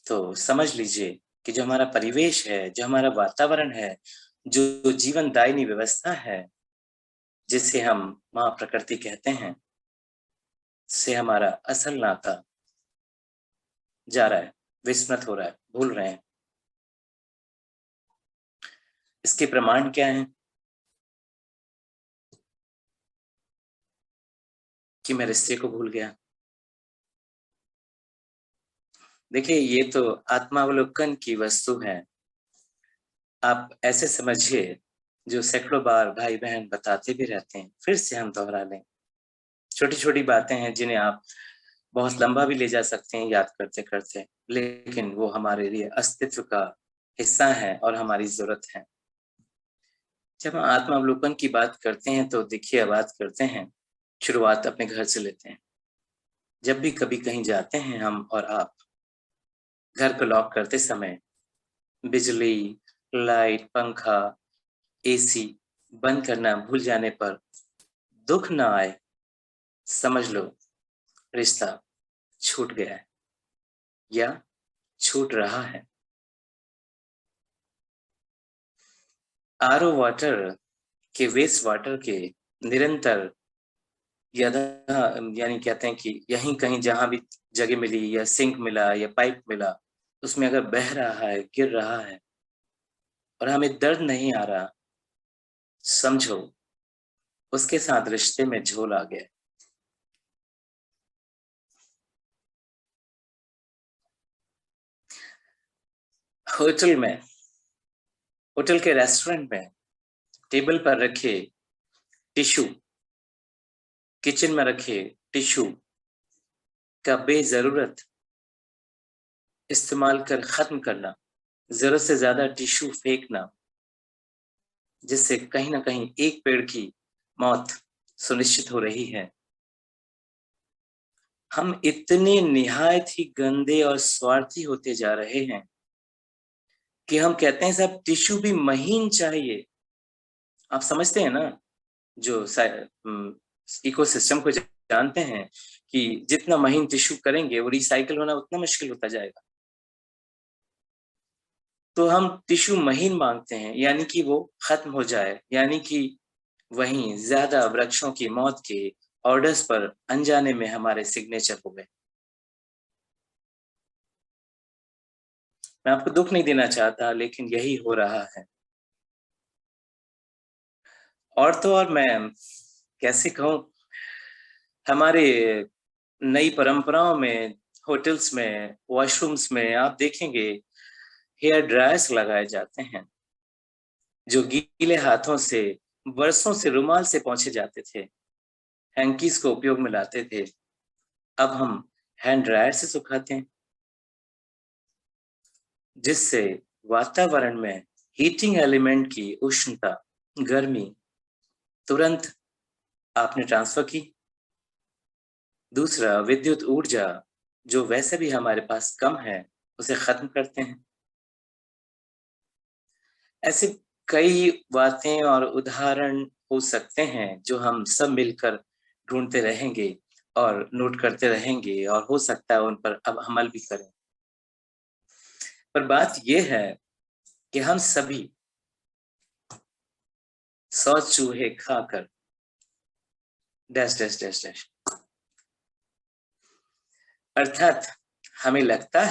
तो समझ लीजिए कि जो हमारा परिवेश है, जो हमारा वातावरण है, जो जीवनदायिनी व्यवस्था है, जिसे हम मां प्रकृति कहते हैं, से हमारा असल नाता जा रहा है, विस्मृत हो रहा है, भूल रहे हैं। इसके प्रमाण क्या हैं? कि मैं रिश्ते को भूल गया। देखिए, ये तो आत्मावलोकन की वस्तु है। आप ऐसे समझिए, जो सैकड़ों बार भाई बहन बताते भी रहते हैं, फिर से हम दोहरा लें। छोटी छोटी बातें हैं जिन्हें आप बहुत लंबा भी ले जा सकते हैं याद करते करते, लेकिन वो हमारे लिए अस्तित्व का हिस्सा है और हमारी जरूरत है। जब हम आत्मावलोकन की बात करते हैं तो देखिए, बात करते हैं, शुरुआत अपने घर से लेते हैं। जब भी कभी कहीं जाते हैं हम और आप, घर को लॉक करते समय बिजली, लाइट, पंखा, एसी बंद करना भूल जाने पर दुख ना आए, समझ लो रिश्ता छूट गया है या छूट रहा है। आरओ वाटर के वेस्ट वाटर के निरंतर यानी कहते हैं कि यहीं कहीं जहां भी जगह मिली या सिंक मिला या पाइप मिला, उसमें अगर बह रहा है, गिर रहा है और हमें दर्द नहीं आ रहा, समझो उसके साथ रिश्ते में झोल आ गया। होटल के रेस्टोरेंट में टेबल पर रखे टिश्यू, किचन में रखे टिश्यू का बेजरूरत इस्तेमाल कर खत्म करना, जरूरत से ज्यादा टिश्यू फेंकना, जिससे कहीं ना कहीं एक पेड़ की मौत सुनिश्चित हो रही है। हम इतने निहायत ही गंदे और स्वार्थी होते जा रहे हैं कि हम कहते हैं सब टिश्यू भी महीन चाहिए। आप समझते हैं ना, जो इकोसिस्टम को जानते हैं कि जितना महीन टिश्यू करेंगे वो रिसाइकल होना उतना मुश्किल होता जाएगा। तो हम टिश्यू महीन मांगते हैं, यानी कि वो खत्म हो जाए, यानी कि वहीं ज्यादा वृक्षों की मौत के ऑर्डर्स पर अनजाने में हमारे सिग्नेचर हो गए। मैं आपको दुख नहीं देना चाहता, लेकिन यही हो रहा है। और तो और मैं कैसे कहूं, हमारे नई परंपराओं में, होटल्स में, वॉशरूम्स में आप देखेंगे हेयर ड्रायर्स लगाए जाते हैं, जो गीले हाथों से बरसों से रुमाल से पोंछे जाते थे, हैंकीज को उपयोग में लाते थे, अब हम हैंड ड्रायर से सुखाते हैं, जिससे वातावरण में हीटिंग एलिमेंट की उष्णता, गर्मी तुरंत आपने ट्रांसफर की। दूसरा, विद्युत ऊर्जा जो वैसे भी हमारे पास कम है, उसे खत्म करते हैं। ऐसे कई बातें और उदाहरण हो सकते हैं जो हम सब मिलकर ढूंढते रहेंगे और नोट करते रहेंगे, और हो सकता है उन पर अब अमल भी करें। पर बात यह है कि हम सभी 100 चूहे खाकर डैश डैश डैश डैश, अर्थात हमें लगता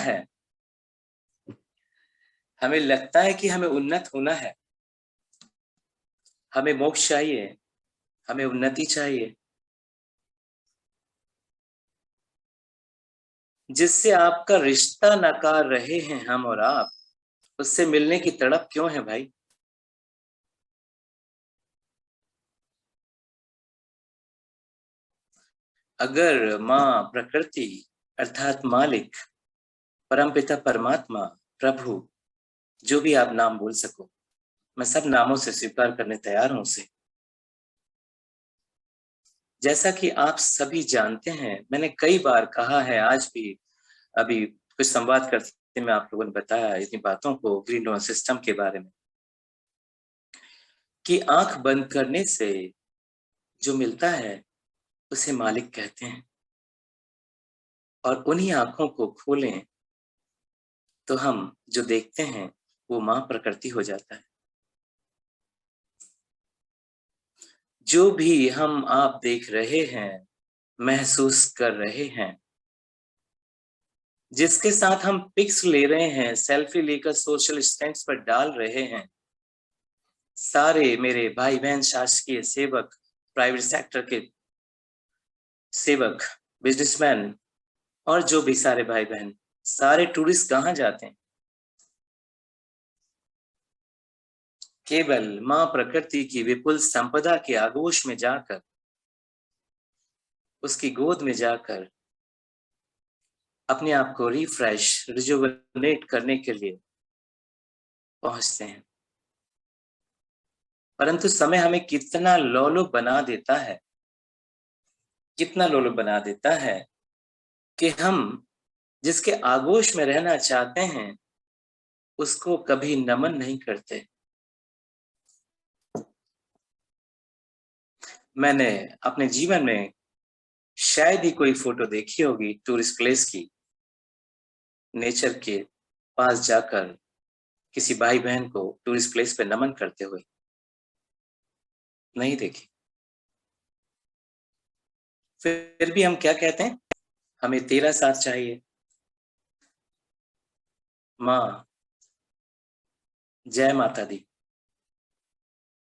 है कि हमें उन्नत होना है, हमें मोक्ष चाहिए, हमें उन्नति चाहिए, जिससे आपका रिश्ता नकार रहे हैं हम और आप, उससे मिलने की तड़प क्यों है भाई? अगर माँ प्रकृति अर्थात मालिक, परमपिता परमात्मा, प्रभु, जो भी आप नाम बोल सको, मैं सब नामों से स्वीकार करने तैयार हूं उसे। जैसा कि आप सभी जानते हैं, मैंने कई बार कहा है, आज भी अभी कुछ संवाद करते में आप लोगों ने बताया इतनी बातों को ग्रीन डोनर सिस्टम के बारे में, कि आंख बंद करने से जो मिलता है उसे मालिक कहते हैं, और उन्हीं आंखों को खोलें तो हम जो देखते हैं वो मां प्रकृति हो जाता है। जो भी हम आप देख रहे हैं, महसूस कर रहे हैं, जिसके साथ हम पिक्स ले रहे हैं, सेल्फी लेकर सोशल स्टैंड्स पर डाल रहे हैं, सारे मेरे भाई बहन, शासकीय सेवक, प्राइवेट सेक्टर के सेवक, बिजनेसमैन और जो भी सारे भाई बहन, सारे टूरिस्ट कहाँ जाते हैं? केवल माँ प्रकृति की विपुल संपदा के आगोश में जाकर, उसकी गोद में जाकर अपने आप को रिफ्रेश, रिजुवनेट करने के लिए पहुंचते हैं। परंतु समय हमें कितना लोलुप बना देता है, कितना लोलुप बना देता है कि हम जिसके आगोश में रहना चाहते हैं उसको कभी नमन नहीं करते। मैंने अपने जीवन में शायद ही कोई फोटो देखी होगी टूरिस्ट प्लेस की, नेचर के पास जाकर किसी भाई बहन को टूरिस्ट प्लेस पे नमन करते हुए नहीं देखी। फिर भी हम क्या कहते हैं? हमें तेरा साथ चाहिए। माँ, जय माता दी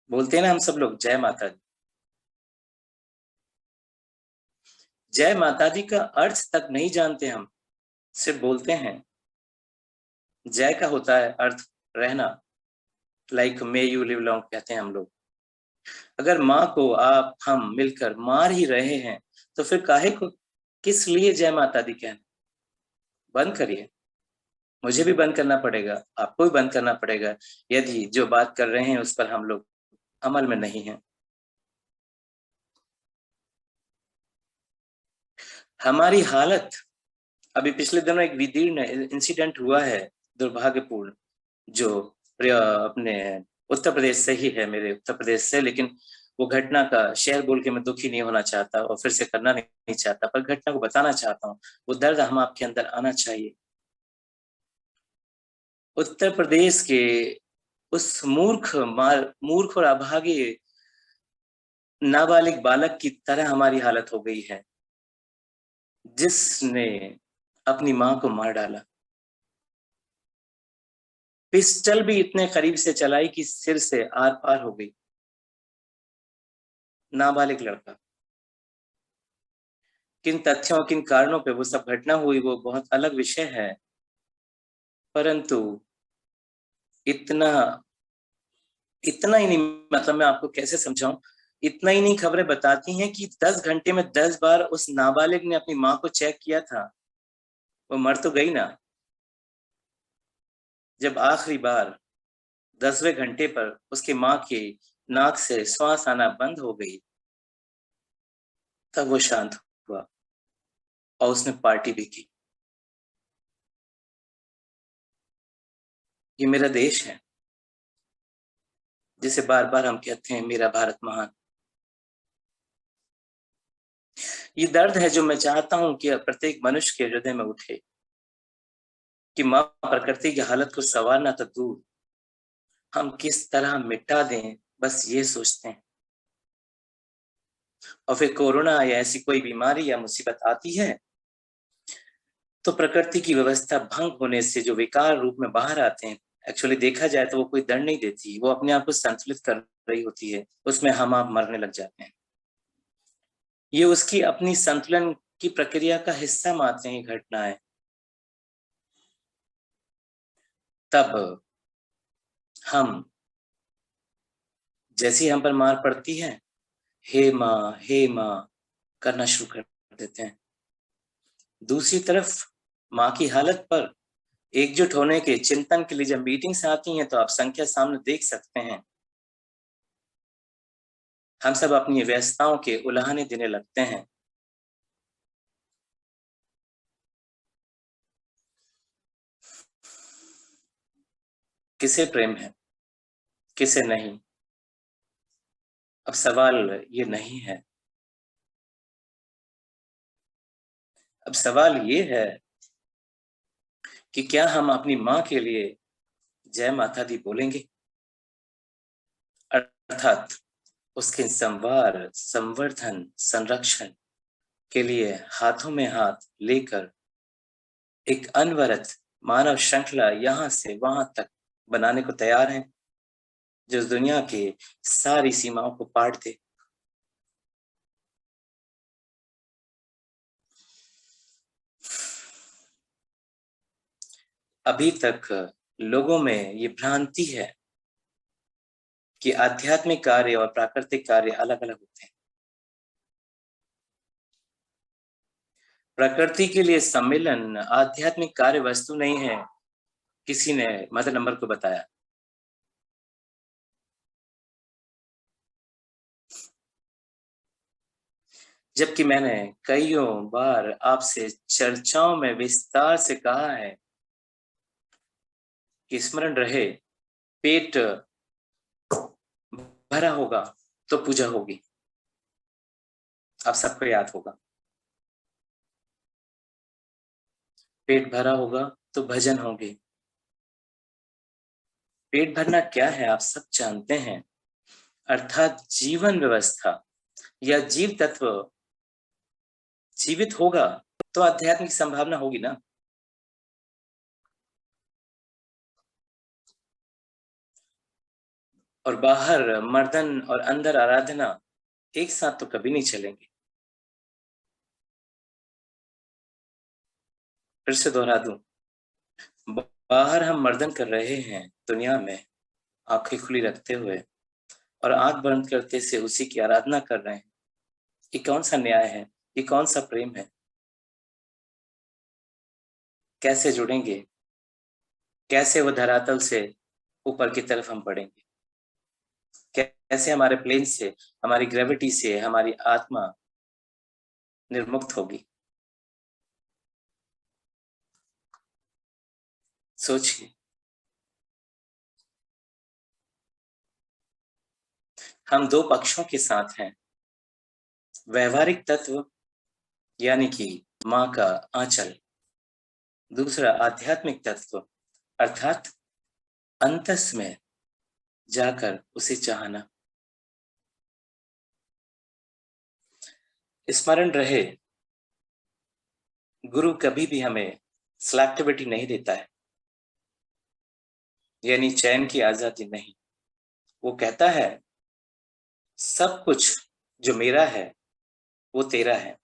बोलते हैं ना हम सब लोग, जय माता दी। जय माता दी का अर्थ तक नहीं जानते हम, सिर्फ बोलते हैं। जय का होता है अर्थ रहना, like may you live long कहते हैं हम लोग। अगर माँ को आप हम मिलकर मार ही रहे हैं तो फिर काहे को, किस लिए जय माता दी कहना? बंद करिए। मुझे भी बंद करना पड़ेगा, आपको भी बंद करना पड़ेगा, यदि जो बात कर रहे हैं उस पर हम लोग अमल में नहीं हैं। हमारी हालत, अभी पिछले दिनों एक विदीर्ण इंसिडेंट हुआ है, दुर्भाग्यपूर्ण, जो अपने उत्तर प्रदेश से ही है, मेरे उत्तर प्रदेश से, लेकिन वो घटना का शहर बोल के मैं दुखी नहीं होना चाहता और फिर से करना नहीं चाहता, पर घटना को बताना चाहता हूँ। वो दर्द हम आपके अंदर आना चाहिए। उत्तर प्रदेश के उस मूर्ख और अभागे नाबालिग बालक की तरह हमारी हालत हो गई है, जिसने अपनी मां को मार डाला। पिस्टल भी इतने करीब से चलाई कि सिर से आर पार हो गई। नाबालिग लड़का। किन तथ्यों, किन कारणों पे वो सब घटना हुई वो बहुत अलग विषय है, परंतु इतना ही नहीं, मतलब मैं आपको कैसे समझाऊं, इतना ही नहीं खबरें बताती हैं कि 10 घंटे में 10 बार उस नाबालिग ने अपनी मां को चेक किया था। वो मर तो गई ना। जब आखिरी बार 10वें घंटे पर उसकी मां के नाक से श्वास आना बंद हो गई, तब वो शांत हुआ और उसने पार्टी भी की। ये मेरा देश है, जिसे बार बार हम कहते हैं मेरा भारत महान। ये दर्द है जो मैं चाहता हूं कि प्रत्येक मनुष्य के हृदय में उठे, कि मां प्रकृति की हालत को संवारना तो दूर, हम किस तरह मिटा दें, बस ये सोचते हैं। और फिर कोरोना या ऐसी कोई बीमारी या मुसीबत आती है तो प्रकृति की व्यवस्था भंग होने से जो विकार रूप में बाहर आते हैं, एक्चुअली देखा जाए तो वो कोई दंड नहीं देती, वो अपने आप को संतुलित कर रही होती है, उसमें हम आप मरने लग जाते हैं। ये उसकी अपनी संतुलन की प्रक्रिया का हिस्सा मानते हैं घटनाएं। तब हम, जैसी हम पर मार पड़ती है, हे माँ करना शुरू कर देते हैं। दूसरी तरफ माँ की हालत पर एकजुट होने के चिंतन के लिए जब मीटिंग्स आती हैं तो आप संख्या सामने देख सकते हैं। हम सब अपनी व्यस्तताओं के उलाहने देने लगते हैं। किसे प्रेम है, किसे नहीं, अब सवाल ये नहीं है। अब सवाल ये है कि क्या हम अपनी माँ के लिए जय माता दी बोलेंगे, अर्थात उसके संवार, संवर्धन, संरक्षण के लिए हाथों में हाथ लेकर एक अनवरत मानव श्रृंखला यहाँ से वहां तक बनाने को तैयार हैं, जो दुनिया के सारी सीमाओं को पाट दे। अभी तक लोगों में ये भ्रांति है कि आध्यात्मिक कार्य और प्राकृतिक कार्य अलग अलग होते हैं। प्रकृति के लिए सम्मेलन आध्यात्मिक कार्य वस्तु नहीं है, किसी ने मदर नंबर को बताया। जबकि मैंने कईयों बार आपसे चर्चाओं में विस्तार से कहा है कि स्मरण रहे, पेट भरा होगा तो पूजा होगी। आप सबको याद होगा, पेट भरा होगा तो भजन होंगे। पेट भरना क्या है आप सब जानते हैं, अर्थात जीवन व्यवस्था या जीव तत्व जीवित होगा तो आध्यात्मिक संभावना होगी ना। और बाहर मर्दन और अंदर आराधना एक साथ तो कभी नहीं चलेंगे। फिर से दोहरा दूं, बाहर हम मर्दन कर रहे हैं दुनिया में आंखें खुली रखते हुए और आंख बंद करते से उसी की आराधना कर रहे हैं। ये कौन सा न्याय है, ये कौन सा प्रेम है? कैसे जुड़ेंगे, कैसे वो धरातल से ऊपर की तरफ हम बढ़ेंगे, कैसे हमारे प्लेन से, हमारी ग्रेविटी से हमारी आत्मा निर्मुक्त होगी? सोचिए। हम दो पक्षों के साथ हैं, व्यवहारिक तत्व यानी कि मां का आंचल, दूसरा आध्यात्मिक तत्व अर्थात अंतस में जाकर उसे चाहना। स्मरण रहे, गुरु कभी भी हमें सिलेक्टिविटी नहीं देता है, यानी चयन की आजादी नहीं। वो कहता है सब कुछ जो मेरा है वो तेरा है,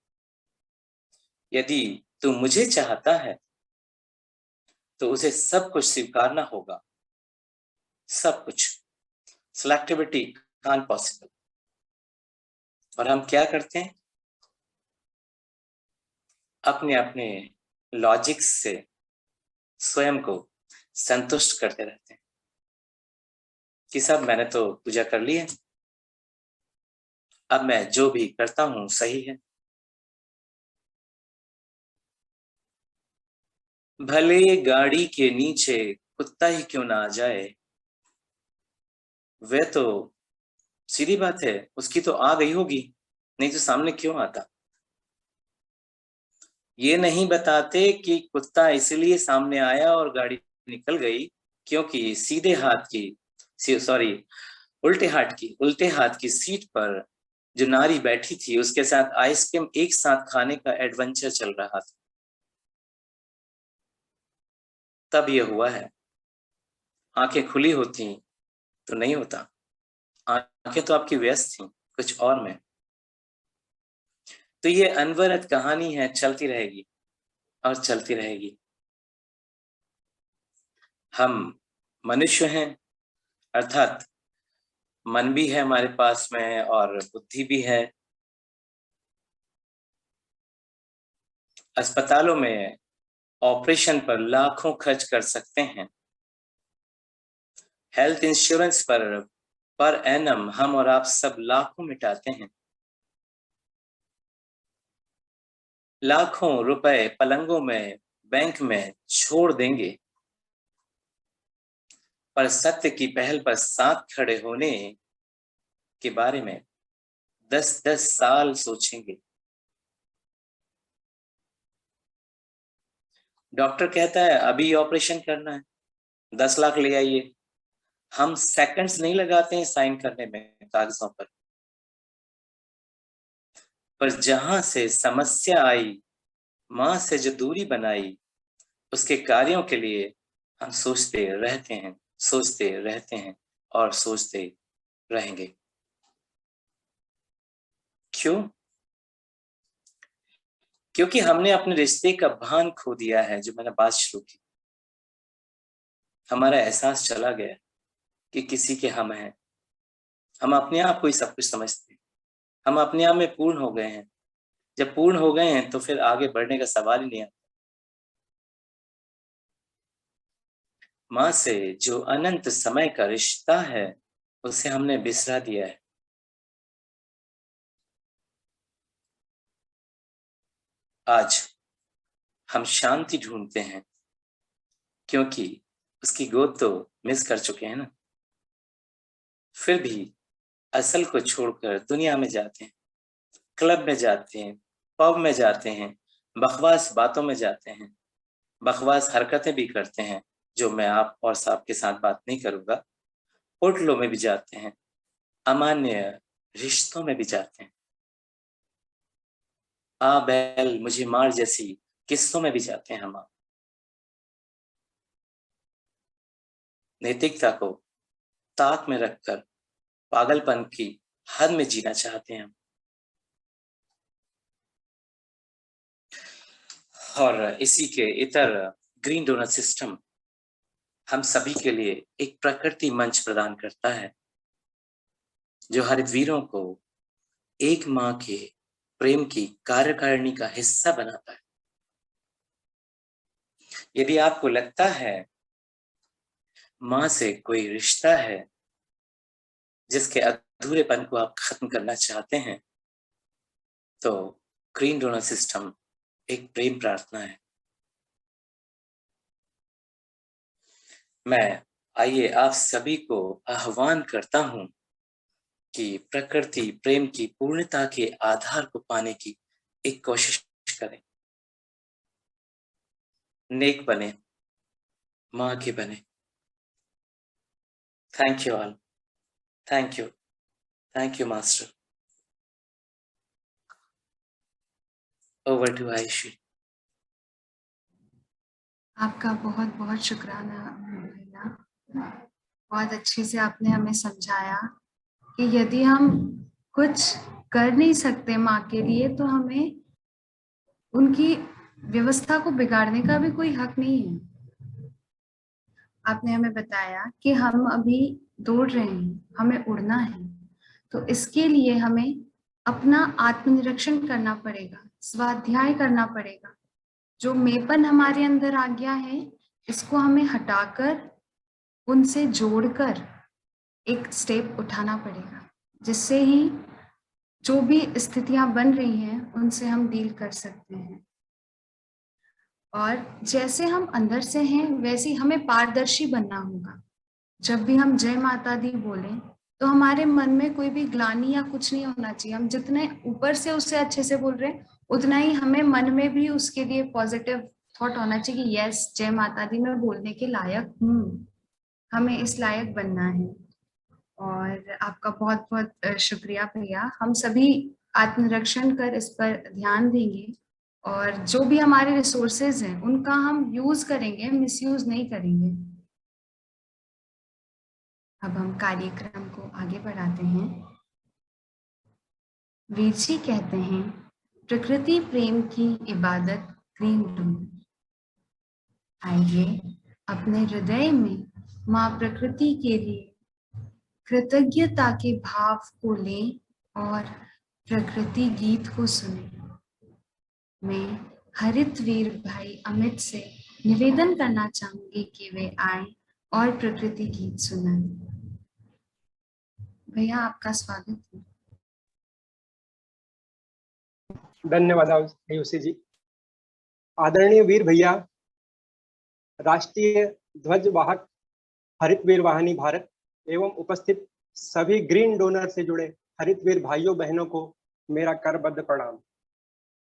यदि तू मुझे चाहता है तो उसे सब कुछ स्वीकारना होगा, सब कुछ। Selectivity can't possible. और हम क्या करते हैं, अपने अपने लॉजिक से स्वयं को संतुष्ट करते रहते हैं कि सब मैंने तो पूजा कर ली है, अब मैं जो भी करता हूं सही है। भले गाड़ी के नीचे कुत्ता ही क्यों ना आ जाए, वह तो सीधी बात है, उसकी तो आ गई होगी, नहीं तो सामने क्यों आता। ये नहीं बताते कि कुत्ता इसलिए सामने आया और गाड़ी निकल गई क्योंकि उल्टे हाथ की सीट पर जो नारी बैठी थी उसके साथ आइसक्रीम एक साथ खाने का एडवेंचर चल रहा था, तब ये हुआ है। आंखें खुली होती तो नहीं होता, आंखें तो आपकी व्यस्त थी कुछ और में। तो ये अनवरत कहानी है, चलती रहेगी और चलती रहेगी। हम मनुष्य हैं, अर्थात मन भी है हमारे पास में और बुद्धि भी है। अस्पतालों में ऑपरेशन पर लाखों खर्च कर सकते हैं, हेल्थ इंश्योरेंस पर एनम हम और आप सब लाखों मिटाते हैं, लाखों रुपए पलंगों में बैंक में छोड़ देंगे, पर सत्य की पहल पर साथ खड़े होने के बारे में 10-10 साल सोचेंगे। डॉक्टर कहता है अभी ऑपरेशन करना है, 10 लाख ले आइए। हम सेकंड्स नहीं लगाते हैं साइन करने में कागजों पर जहां से समस्या आई, मां से जो दूरी बनाई, उसके कार्यों के लिए हम सोचते रहते हैं और सोचते रहेंगे। क्यों? क्योंकि हमने अपने रिश्ते का भान खो दिया है, जो मैंने बात शुरू की। हमारा एहसास चला गया कि किसी के हम हैं। हम अपने आप को ही सब कुछ समझते हैं। हम अपने आप में पूर्ण हो गए हैं। जब पूर्ण हो गए हैं तो फिर आगे बढ़ने का सवाल ही नहीं आता। माँ से जो अनंत समय का रिश्ता है उसे हमने बिसरा दिया है। आज हम शांति ढूंढते हैं क्योंकि उसकी गोद तो मिस कर चुके हैं ना। फिर भी असल को छोड़कर दुनिया में जाते हैं, क्लब में जाते हैं, पब में जाते हैं, बकवास बातों में जाते हैं, बकवास हरकतें भी करते हैं जो मैं आप और साहब के साथ बात नहीं करूंगा। होटलों में भी जाते हैं, अमान्य रिश्तों में भी जाते हैं, आ बैल मुझे मार जैसी किस्सों में भी जाते हैं। हम नैतिकता को ताक में रखकर पागलपन की हद में जीना चाहते हैं। और इसी के इतर ग्रीन डोनर सिस्टम हम सभी के लिए एक प्रकृति मंच प्रदान करता है जो हरितवीरों को एक माँ के प्रेम की कार्यकारिणी का हिस्सा बनाता है। यदि आपको लगता है माँ से कोई रिश्ता है जिसके अधूरेपन को आप खत्म करना चाहते हैं तो ग्रीन डोनर सिस्टम एक प्रेम प्रार्थना है। मैं आइए आप सभी को आह्वान करता हूं कि प्रकृति प्रेम की पूर्णता के आधार को पाने की एक कोशिश करें। नेक बने, माँ के बने। Thank you all. Thank you. Thank you master. Over to Ayushi. आपका बहुत बहुत शुक्राना भैया। बहुत अच्छे से आपने हमें समझाया कि यदि हम कुछ कर नहीं सकते माँ के लिए तो हमें उनकी व्यवस्था को बिगाड़ने का भी कोई हक नहीं है। आपने हमें बताया कि हम अभी दौड़ रहे हैं, हमें उड़ना है, तो इसके लिए हमें अपना आत्मनिरीक्षण करना पड़ेगा, स्वाध्याय करना पड़ेगा। जो मेपन हमारे अंदर आ गया है इसको हमें हटाकर उनसे जोड़कर एक स्टेप उठाना पड़ेगा, जिससे ही जो भी स्थितियां बन रही हैं उनसे हम डील कर सकते हैं। और जैसे हम अंदर से हैं वैसे ही हमें पारदर्शी बनना होगा। जब भी हम जय माता दी बोलें तो हमारे मन में कोई भी ग्लानि या कुछ नहीं होना चाहिए। हम जितने ऊपर से उससे अच्छे से बोल रहे हैं उतना ही हमें मन में भी उसके लिए पॉजिटिव थॉट होना चाहिए कि यस जय माता दी मैं बोलने के लायक हूँ, हमें इस लायक बनना है। और आपका बहुत बहुत शुक्रिया भैया। हम सभी आत्मरक्षण कर इस पर ध्यान देंगे और जो भी हमारे रिसोर्सेज हैं उनका हम यूज करेंगे, मिसयूज नहीं करेंगे। अब हम कार्यक्रम को आगे बढ़ाते हैं। वीर जी कहते हैं प्रकृति प्रेम की इबादत ग्रीन डोनर। आइए अपने हृदय में माँ प्रकृति के लिए कृतज्ञता के भाव को लें और प्रकृति गीत को सुनें। मैं हरितवीर भाई अमित से निवेदन करना चाहूंगी कि वे आए और प्रकृति गीत सुनाएं। भैया आपका स्वागत है। धन्यवाद आयुषी जी। आदरणीय वीर भैया, राष्ट्रीय ध्वज वाहक हरितवीर वाहिनी भारत एवं उपस्थित सभी ग्रीन डोनर से जुड़े हरितवीर भाइयों बहनों को मेरा करबद्ध प्रणाम।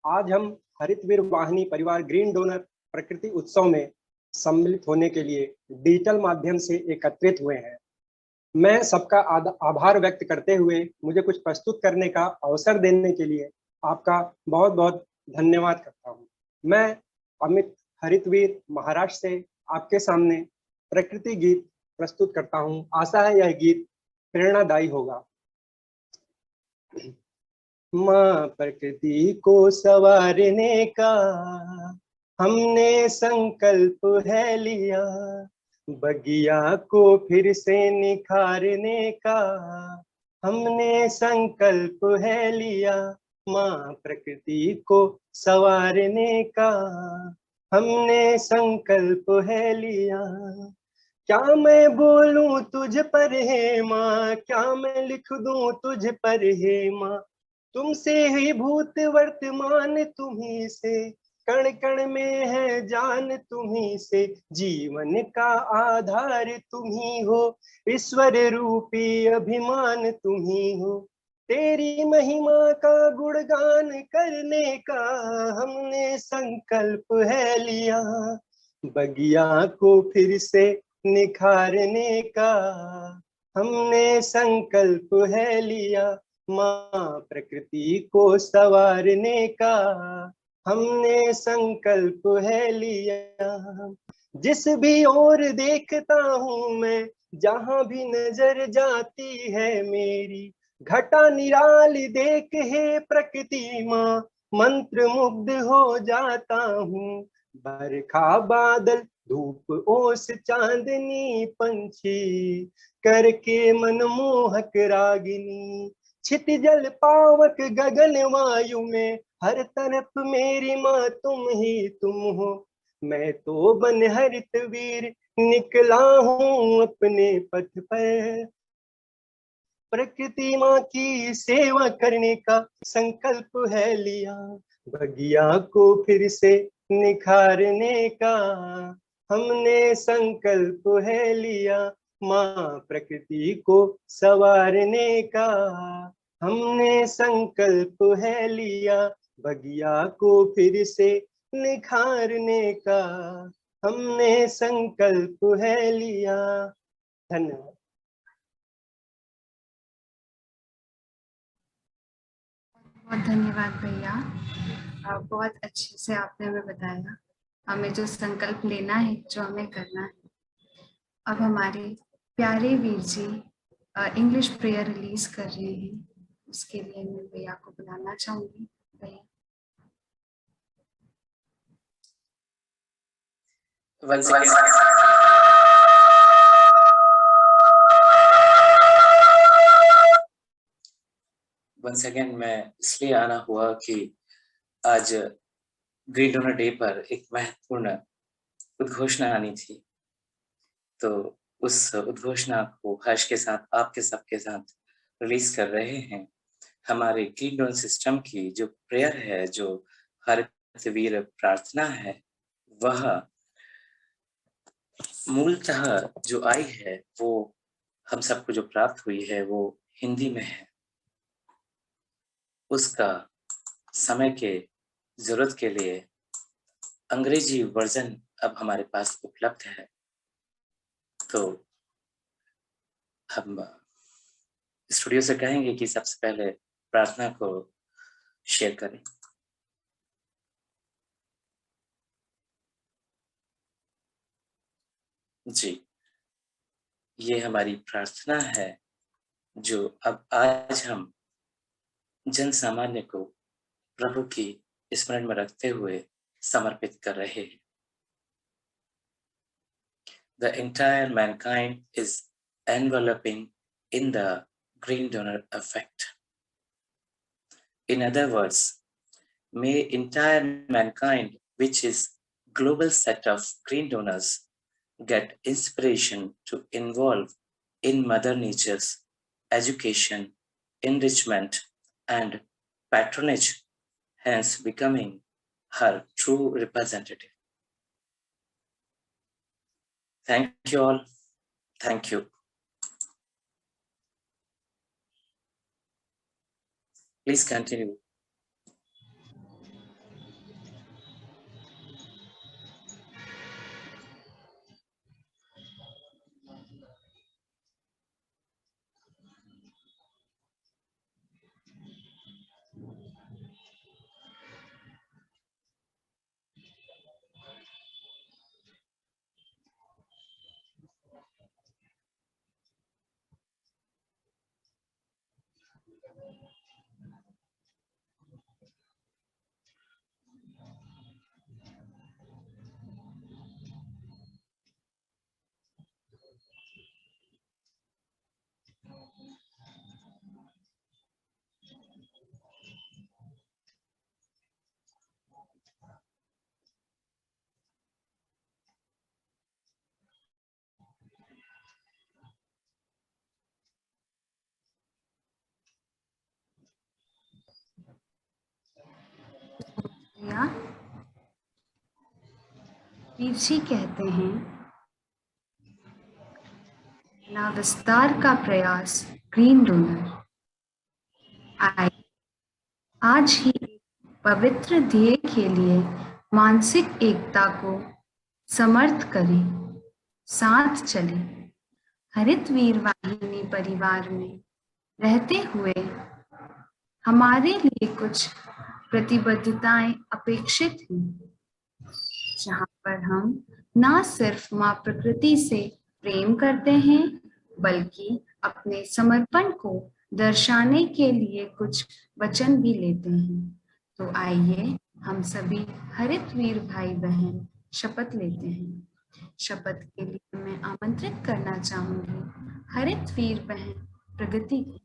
आज हम हरितवीर वाहिनी परिवार ग्रीन डोनर प्रकृति उत्सव में सम्मिलित होने के लिए डिजिटल माध्यम से एकत्रित हुए हैं। मैं सबका आभार व्यक्त करते हुए मुझे कुछ प्रस्तुत करने का अवसर देने के लिए आपका बहुत बहुत धन्यवाद करता हूँ। मैं अमित हरितवीर महाराष्ट्र से आपके सामने प्रकृति गीत प्रस्तुत करता हूँ। आशा है यह गीत प्रेरणादायी होगा। माँ प्रकृति को संवारने का हमने संकल्प है लिया, बगिया को फिर से निखारने का हमने संकल्प है लिया, माँ प्रकृति को संवारने का हमने संकल्प है लिया। क्या मैं बोलूं तुझ पर है माँ, क्या मैं लिख दूं तुझ पर है माँ, तुमसे ही भूत वर्तमान तुम्ही से, कण कण में है जान तुम्ही से, जीवन का आधार तुम्ही हो, ईश्वर रूपी अभिमान तुम्ही हो। तेरी महिमा का गुणगान करने का हमने संकल्प है लिया, बगिया को फिर से निखारने का हमने संकल्प है लिया, माँ प्रकृति को संवारने का हमने संकल्प है लिया। जिस भी ओर देखता हूँ मैं, जहाँ भी नजर जाती है मेरी, घटा निराली देख है प्रकृति माँ, मंत्र मुग्ध हो जाता हूँ। बरखा बादल धूप ओस चांदनी पंछी करके मनमोहक रागिनी, क्षितिजल पावक गगन वायु में हर तरफ मेरी माँ तुम ही तुम हो। मैं तो बनहरित वीर निकला हूँ अपने पथ पर, प्रकृति माँ की सेवा करने का संकल्प है लिया, बगिया को फिर से निखारने का हमने संकल्प है लिया, माँ प्रकृति को संवारने का हमने संकल्प है लिया, बगिया को फिर से निखारने का हमने संकल्प है लिया। धन्यवाद। बहुत धन्यवाद भैया, बहुत अच्छे से आपने हमें बताया हमें जो संकल्प लेना है, जो हमें करना है। अब हमारे प्यारे Veer ji English prayer release कर रहे हैं, उसके लिए मैं भैया को बुलाना चाहूंगी। भैया once again मैं इसलिए आना हुआ कि आज ग्रीन डोनर डे पर एक महत्वपूर्ण उद्घोषणा आनी थी, तो उस उद्घोषणा को हर्ष के साथ आपके सबके साथ रिलीज कर रहे हैं। हमारे ग्रीन डोनर सिस्टम की जो प्रेयर है, जो हरितवीर प्रार्थना है, वह मूलतः जो आई है वो हम सबको जो प्राप्त हुई है वो हिंदी में है। उसका समय के जरूरत के लिए अंग्रेजी वर्जन अब हमारे पास उपलब्ध है, तो हम स्टूडियो से कहेंगे कि सबसे पहले प्रार्थना को शेयर करें। जी, ये हमारी प्रार्थना है जो अब आज हम जन सामान्य को प्रभु की स्मरण में रखते हुए समर्पित कर रहे हैं। The entire mankind is enveloping in the green donor effect. In other words, may entire mankind, which is global set of green donors, get inspiration to involve in Mother Nature's education, enrichment, and patronage, hence becoming her true representative. Thank you all. Thank you. Please continue. Veer ji कहते हैं, ना विस्तार का प्रयास green donor. आए आज ही पवित्र ध्येय के लिए मानसिक एकता को समर्थ करें, साथ चले। हरित वीर वाहिनी परिवार में रहते हुए हमारे लिए कुछ प्रतिबद्धताएं अपेक्षित हैं, जहां पर हम ना सिर्फ मां प्रकृति से प्रेम करते हैं, बल्कि अपने समर्पण को दर्शाने के लिए कुछ वचन भी लेते हैं। तो आइए हम सभी हरित वीर भाई बहन शपथ लेते हैं। शपथ के लिए मैं आमंत्रित करना चाहूंगी हरित वीर बहन प्रगति को।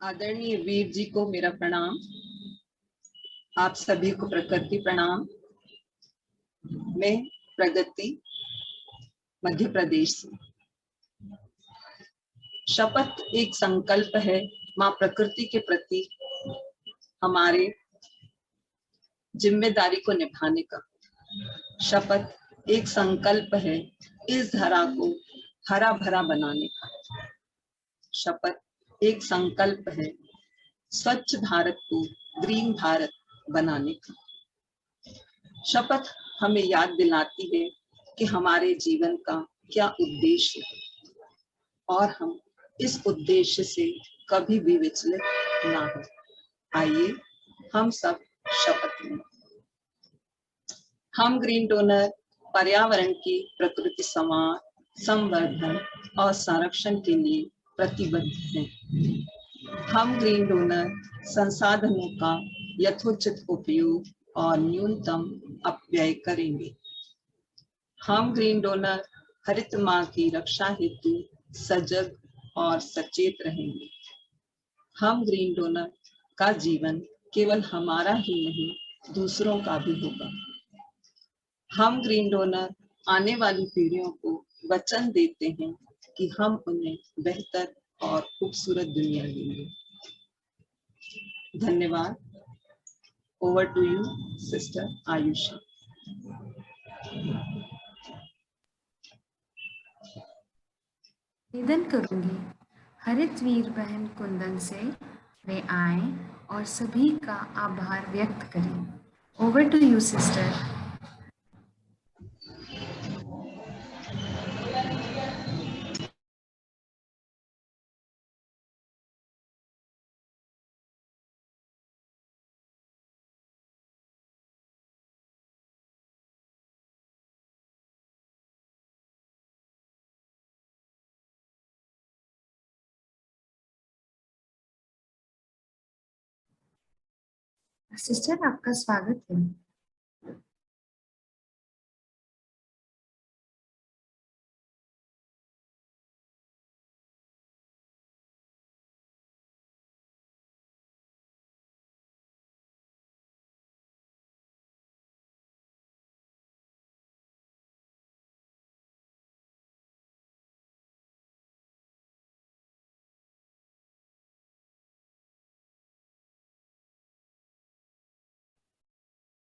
आदरणीय वीर जी को मेरा प्रणाम। आप सभी को प्रकृति प्रणाम। मैं प्रगति, मध्य प्रदेश से। शपथ एक संकल्प है मां प्रकृति के प्रति हमारे जिम्मेदारी को निभाने का। शपथ एक संकल्प है इस धरा को हरा भरा बनाने का। शपथ एक संकल्प है स्वच्छ भारत को ग्रीन भारत बनाने का। शपथ हमें याद दिलाती है कि हमारे जीवन का क्या उद्देश्य है और हम इस उद्देश्य से कभी भी विचलित ना हो। आइए हम सब शपथ लें। हम ग्रीन डोनर पर्यावरण की प्रकृति संवर्धन और संरक्षण के लिए प्रतिबद्ध हैं। हम ग्रीन डोनर संसाधनों का यथोचित उपयोग और न्यूनतम अपव्यय करेंगे। हम ग्रीन डोनर हरित मां की रक्षा हेतु सजग और सचेत रहेंगे। हम ग्रीन डोनर का जीवन केवल हमारा ही नहीं, दूसरों का भी होगा। हम ग्रीन डोनर आने वाली पीढ़ियों को वचन देते हैं कि हम उन्हें बेहतर और खूबसूरत दुनिया देंगे। धन्यवाद। Over to you sister Ayushi. निवेदन करूंगी हरित वीर बहन कुंदन से वे आए और सभी का आभार व्यक्त करें। Over to you sister. Sister आपका स्वागत है।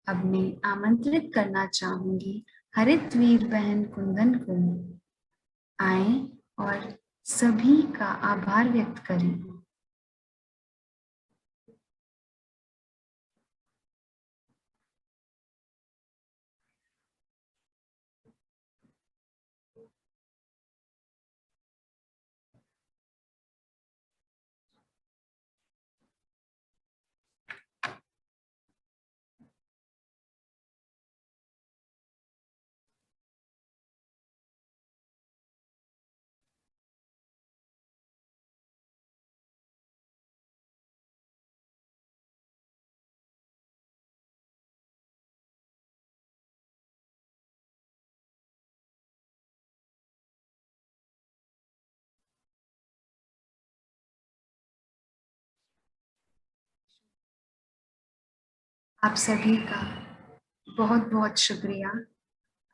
अब मैं आमंत्रित करना चाहूंगी हरित वीर बहन कुंदन को आए और सभी का आभार व्यक्त करें। आप सभी का बहुत बहुत शुक्रिया।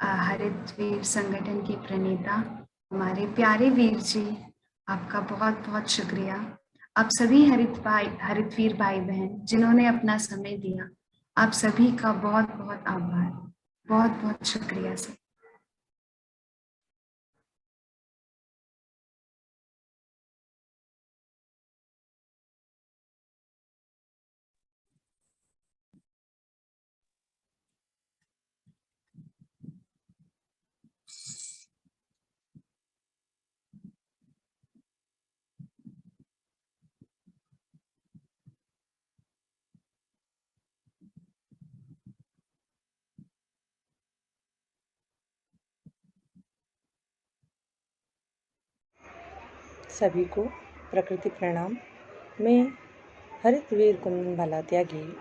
हरितवीर संगठन के प्रणेता हमारे प्यारे वीर जी, आपका बहुत बहुत शुक्रिया। आप सभी हरितवीर भाई बहन जिन्होंने अपना समय दिया, आप सभी का बहुत बहुत आभार, बहुत बहुत शुक्रिया सर। सभी को प्रकृति प्रणाम। मैं हरितवीर कुंदन भाला त्यागी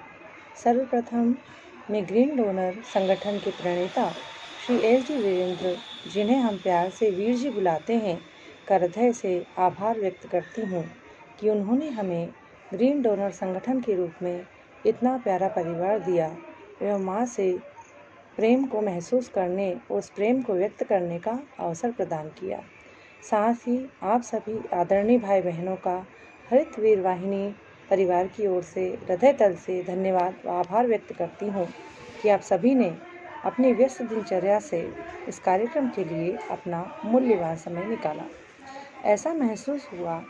सर्वप्रथम मैं ग्रीन डोनर संगठन के प्रणेता श्री SD वीरेंद्र, जिन्हें हम प्यार से वीर जी बुलाते हैं, का हृदय से आभार व्यक्त करती हूँ कि उन्होंने हमें ग्रीन डोनर संगठन के रूप में इतना प्यारा परिवार दिया एवं माँ से प्रेम को महसूस करने और उस प्रेम को व्यक्त करने का अवसर प्रदान किया। साथ ही आप सभी आदरणीय भाई बहनों का हरितवीर वाहिनी परिवार की ओर से हृदय तल से धन्यवाद व आभार व्यक्त करती हूँ कि आप सभी ने अपनी व्यस्त दिनचर्या से इस कार्यक्रम के लिए अपना मूल्यवान समय निकाला। ऐसा महसूस हुआ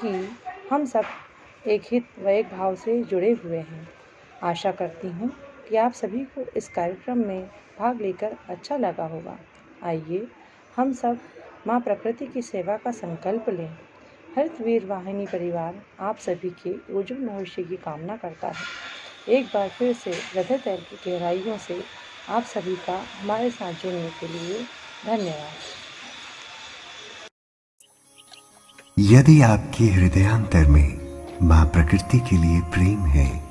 कि हम सब एक हित व एक भाव से जुड़े हुए हैं। आशा करती हूँ कि आप सभी को इस कार्यक्रम में भाग लेकर अच्छा लगा होगा। आइए हम सब माँ प्रकृति की सेवा का संकल्प लें। हरितवीर वाहिनी परिवार आप सभी के उज्जवल भविष्य की कामना करता है। एक बार फिर से हृदय तल की गहराइयों से आप सभी का हमारे साथ जुड़ने के लिए धन्यवाद। यदि आपके हृदयांतर में माँ प्रकृति के लिए प्रेम है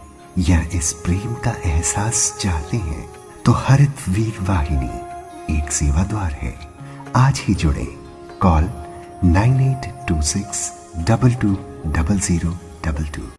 या इस प्रेम का एहसास चाहते हैं, तो हरितवीर वाहिनी एक सेवा द्वार है। आज ही जुड़े। कॉल 9826 220022।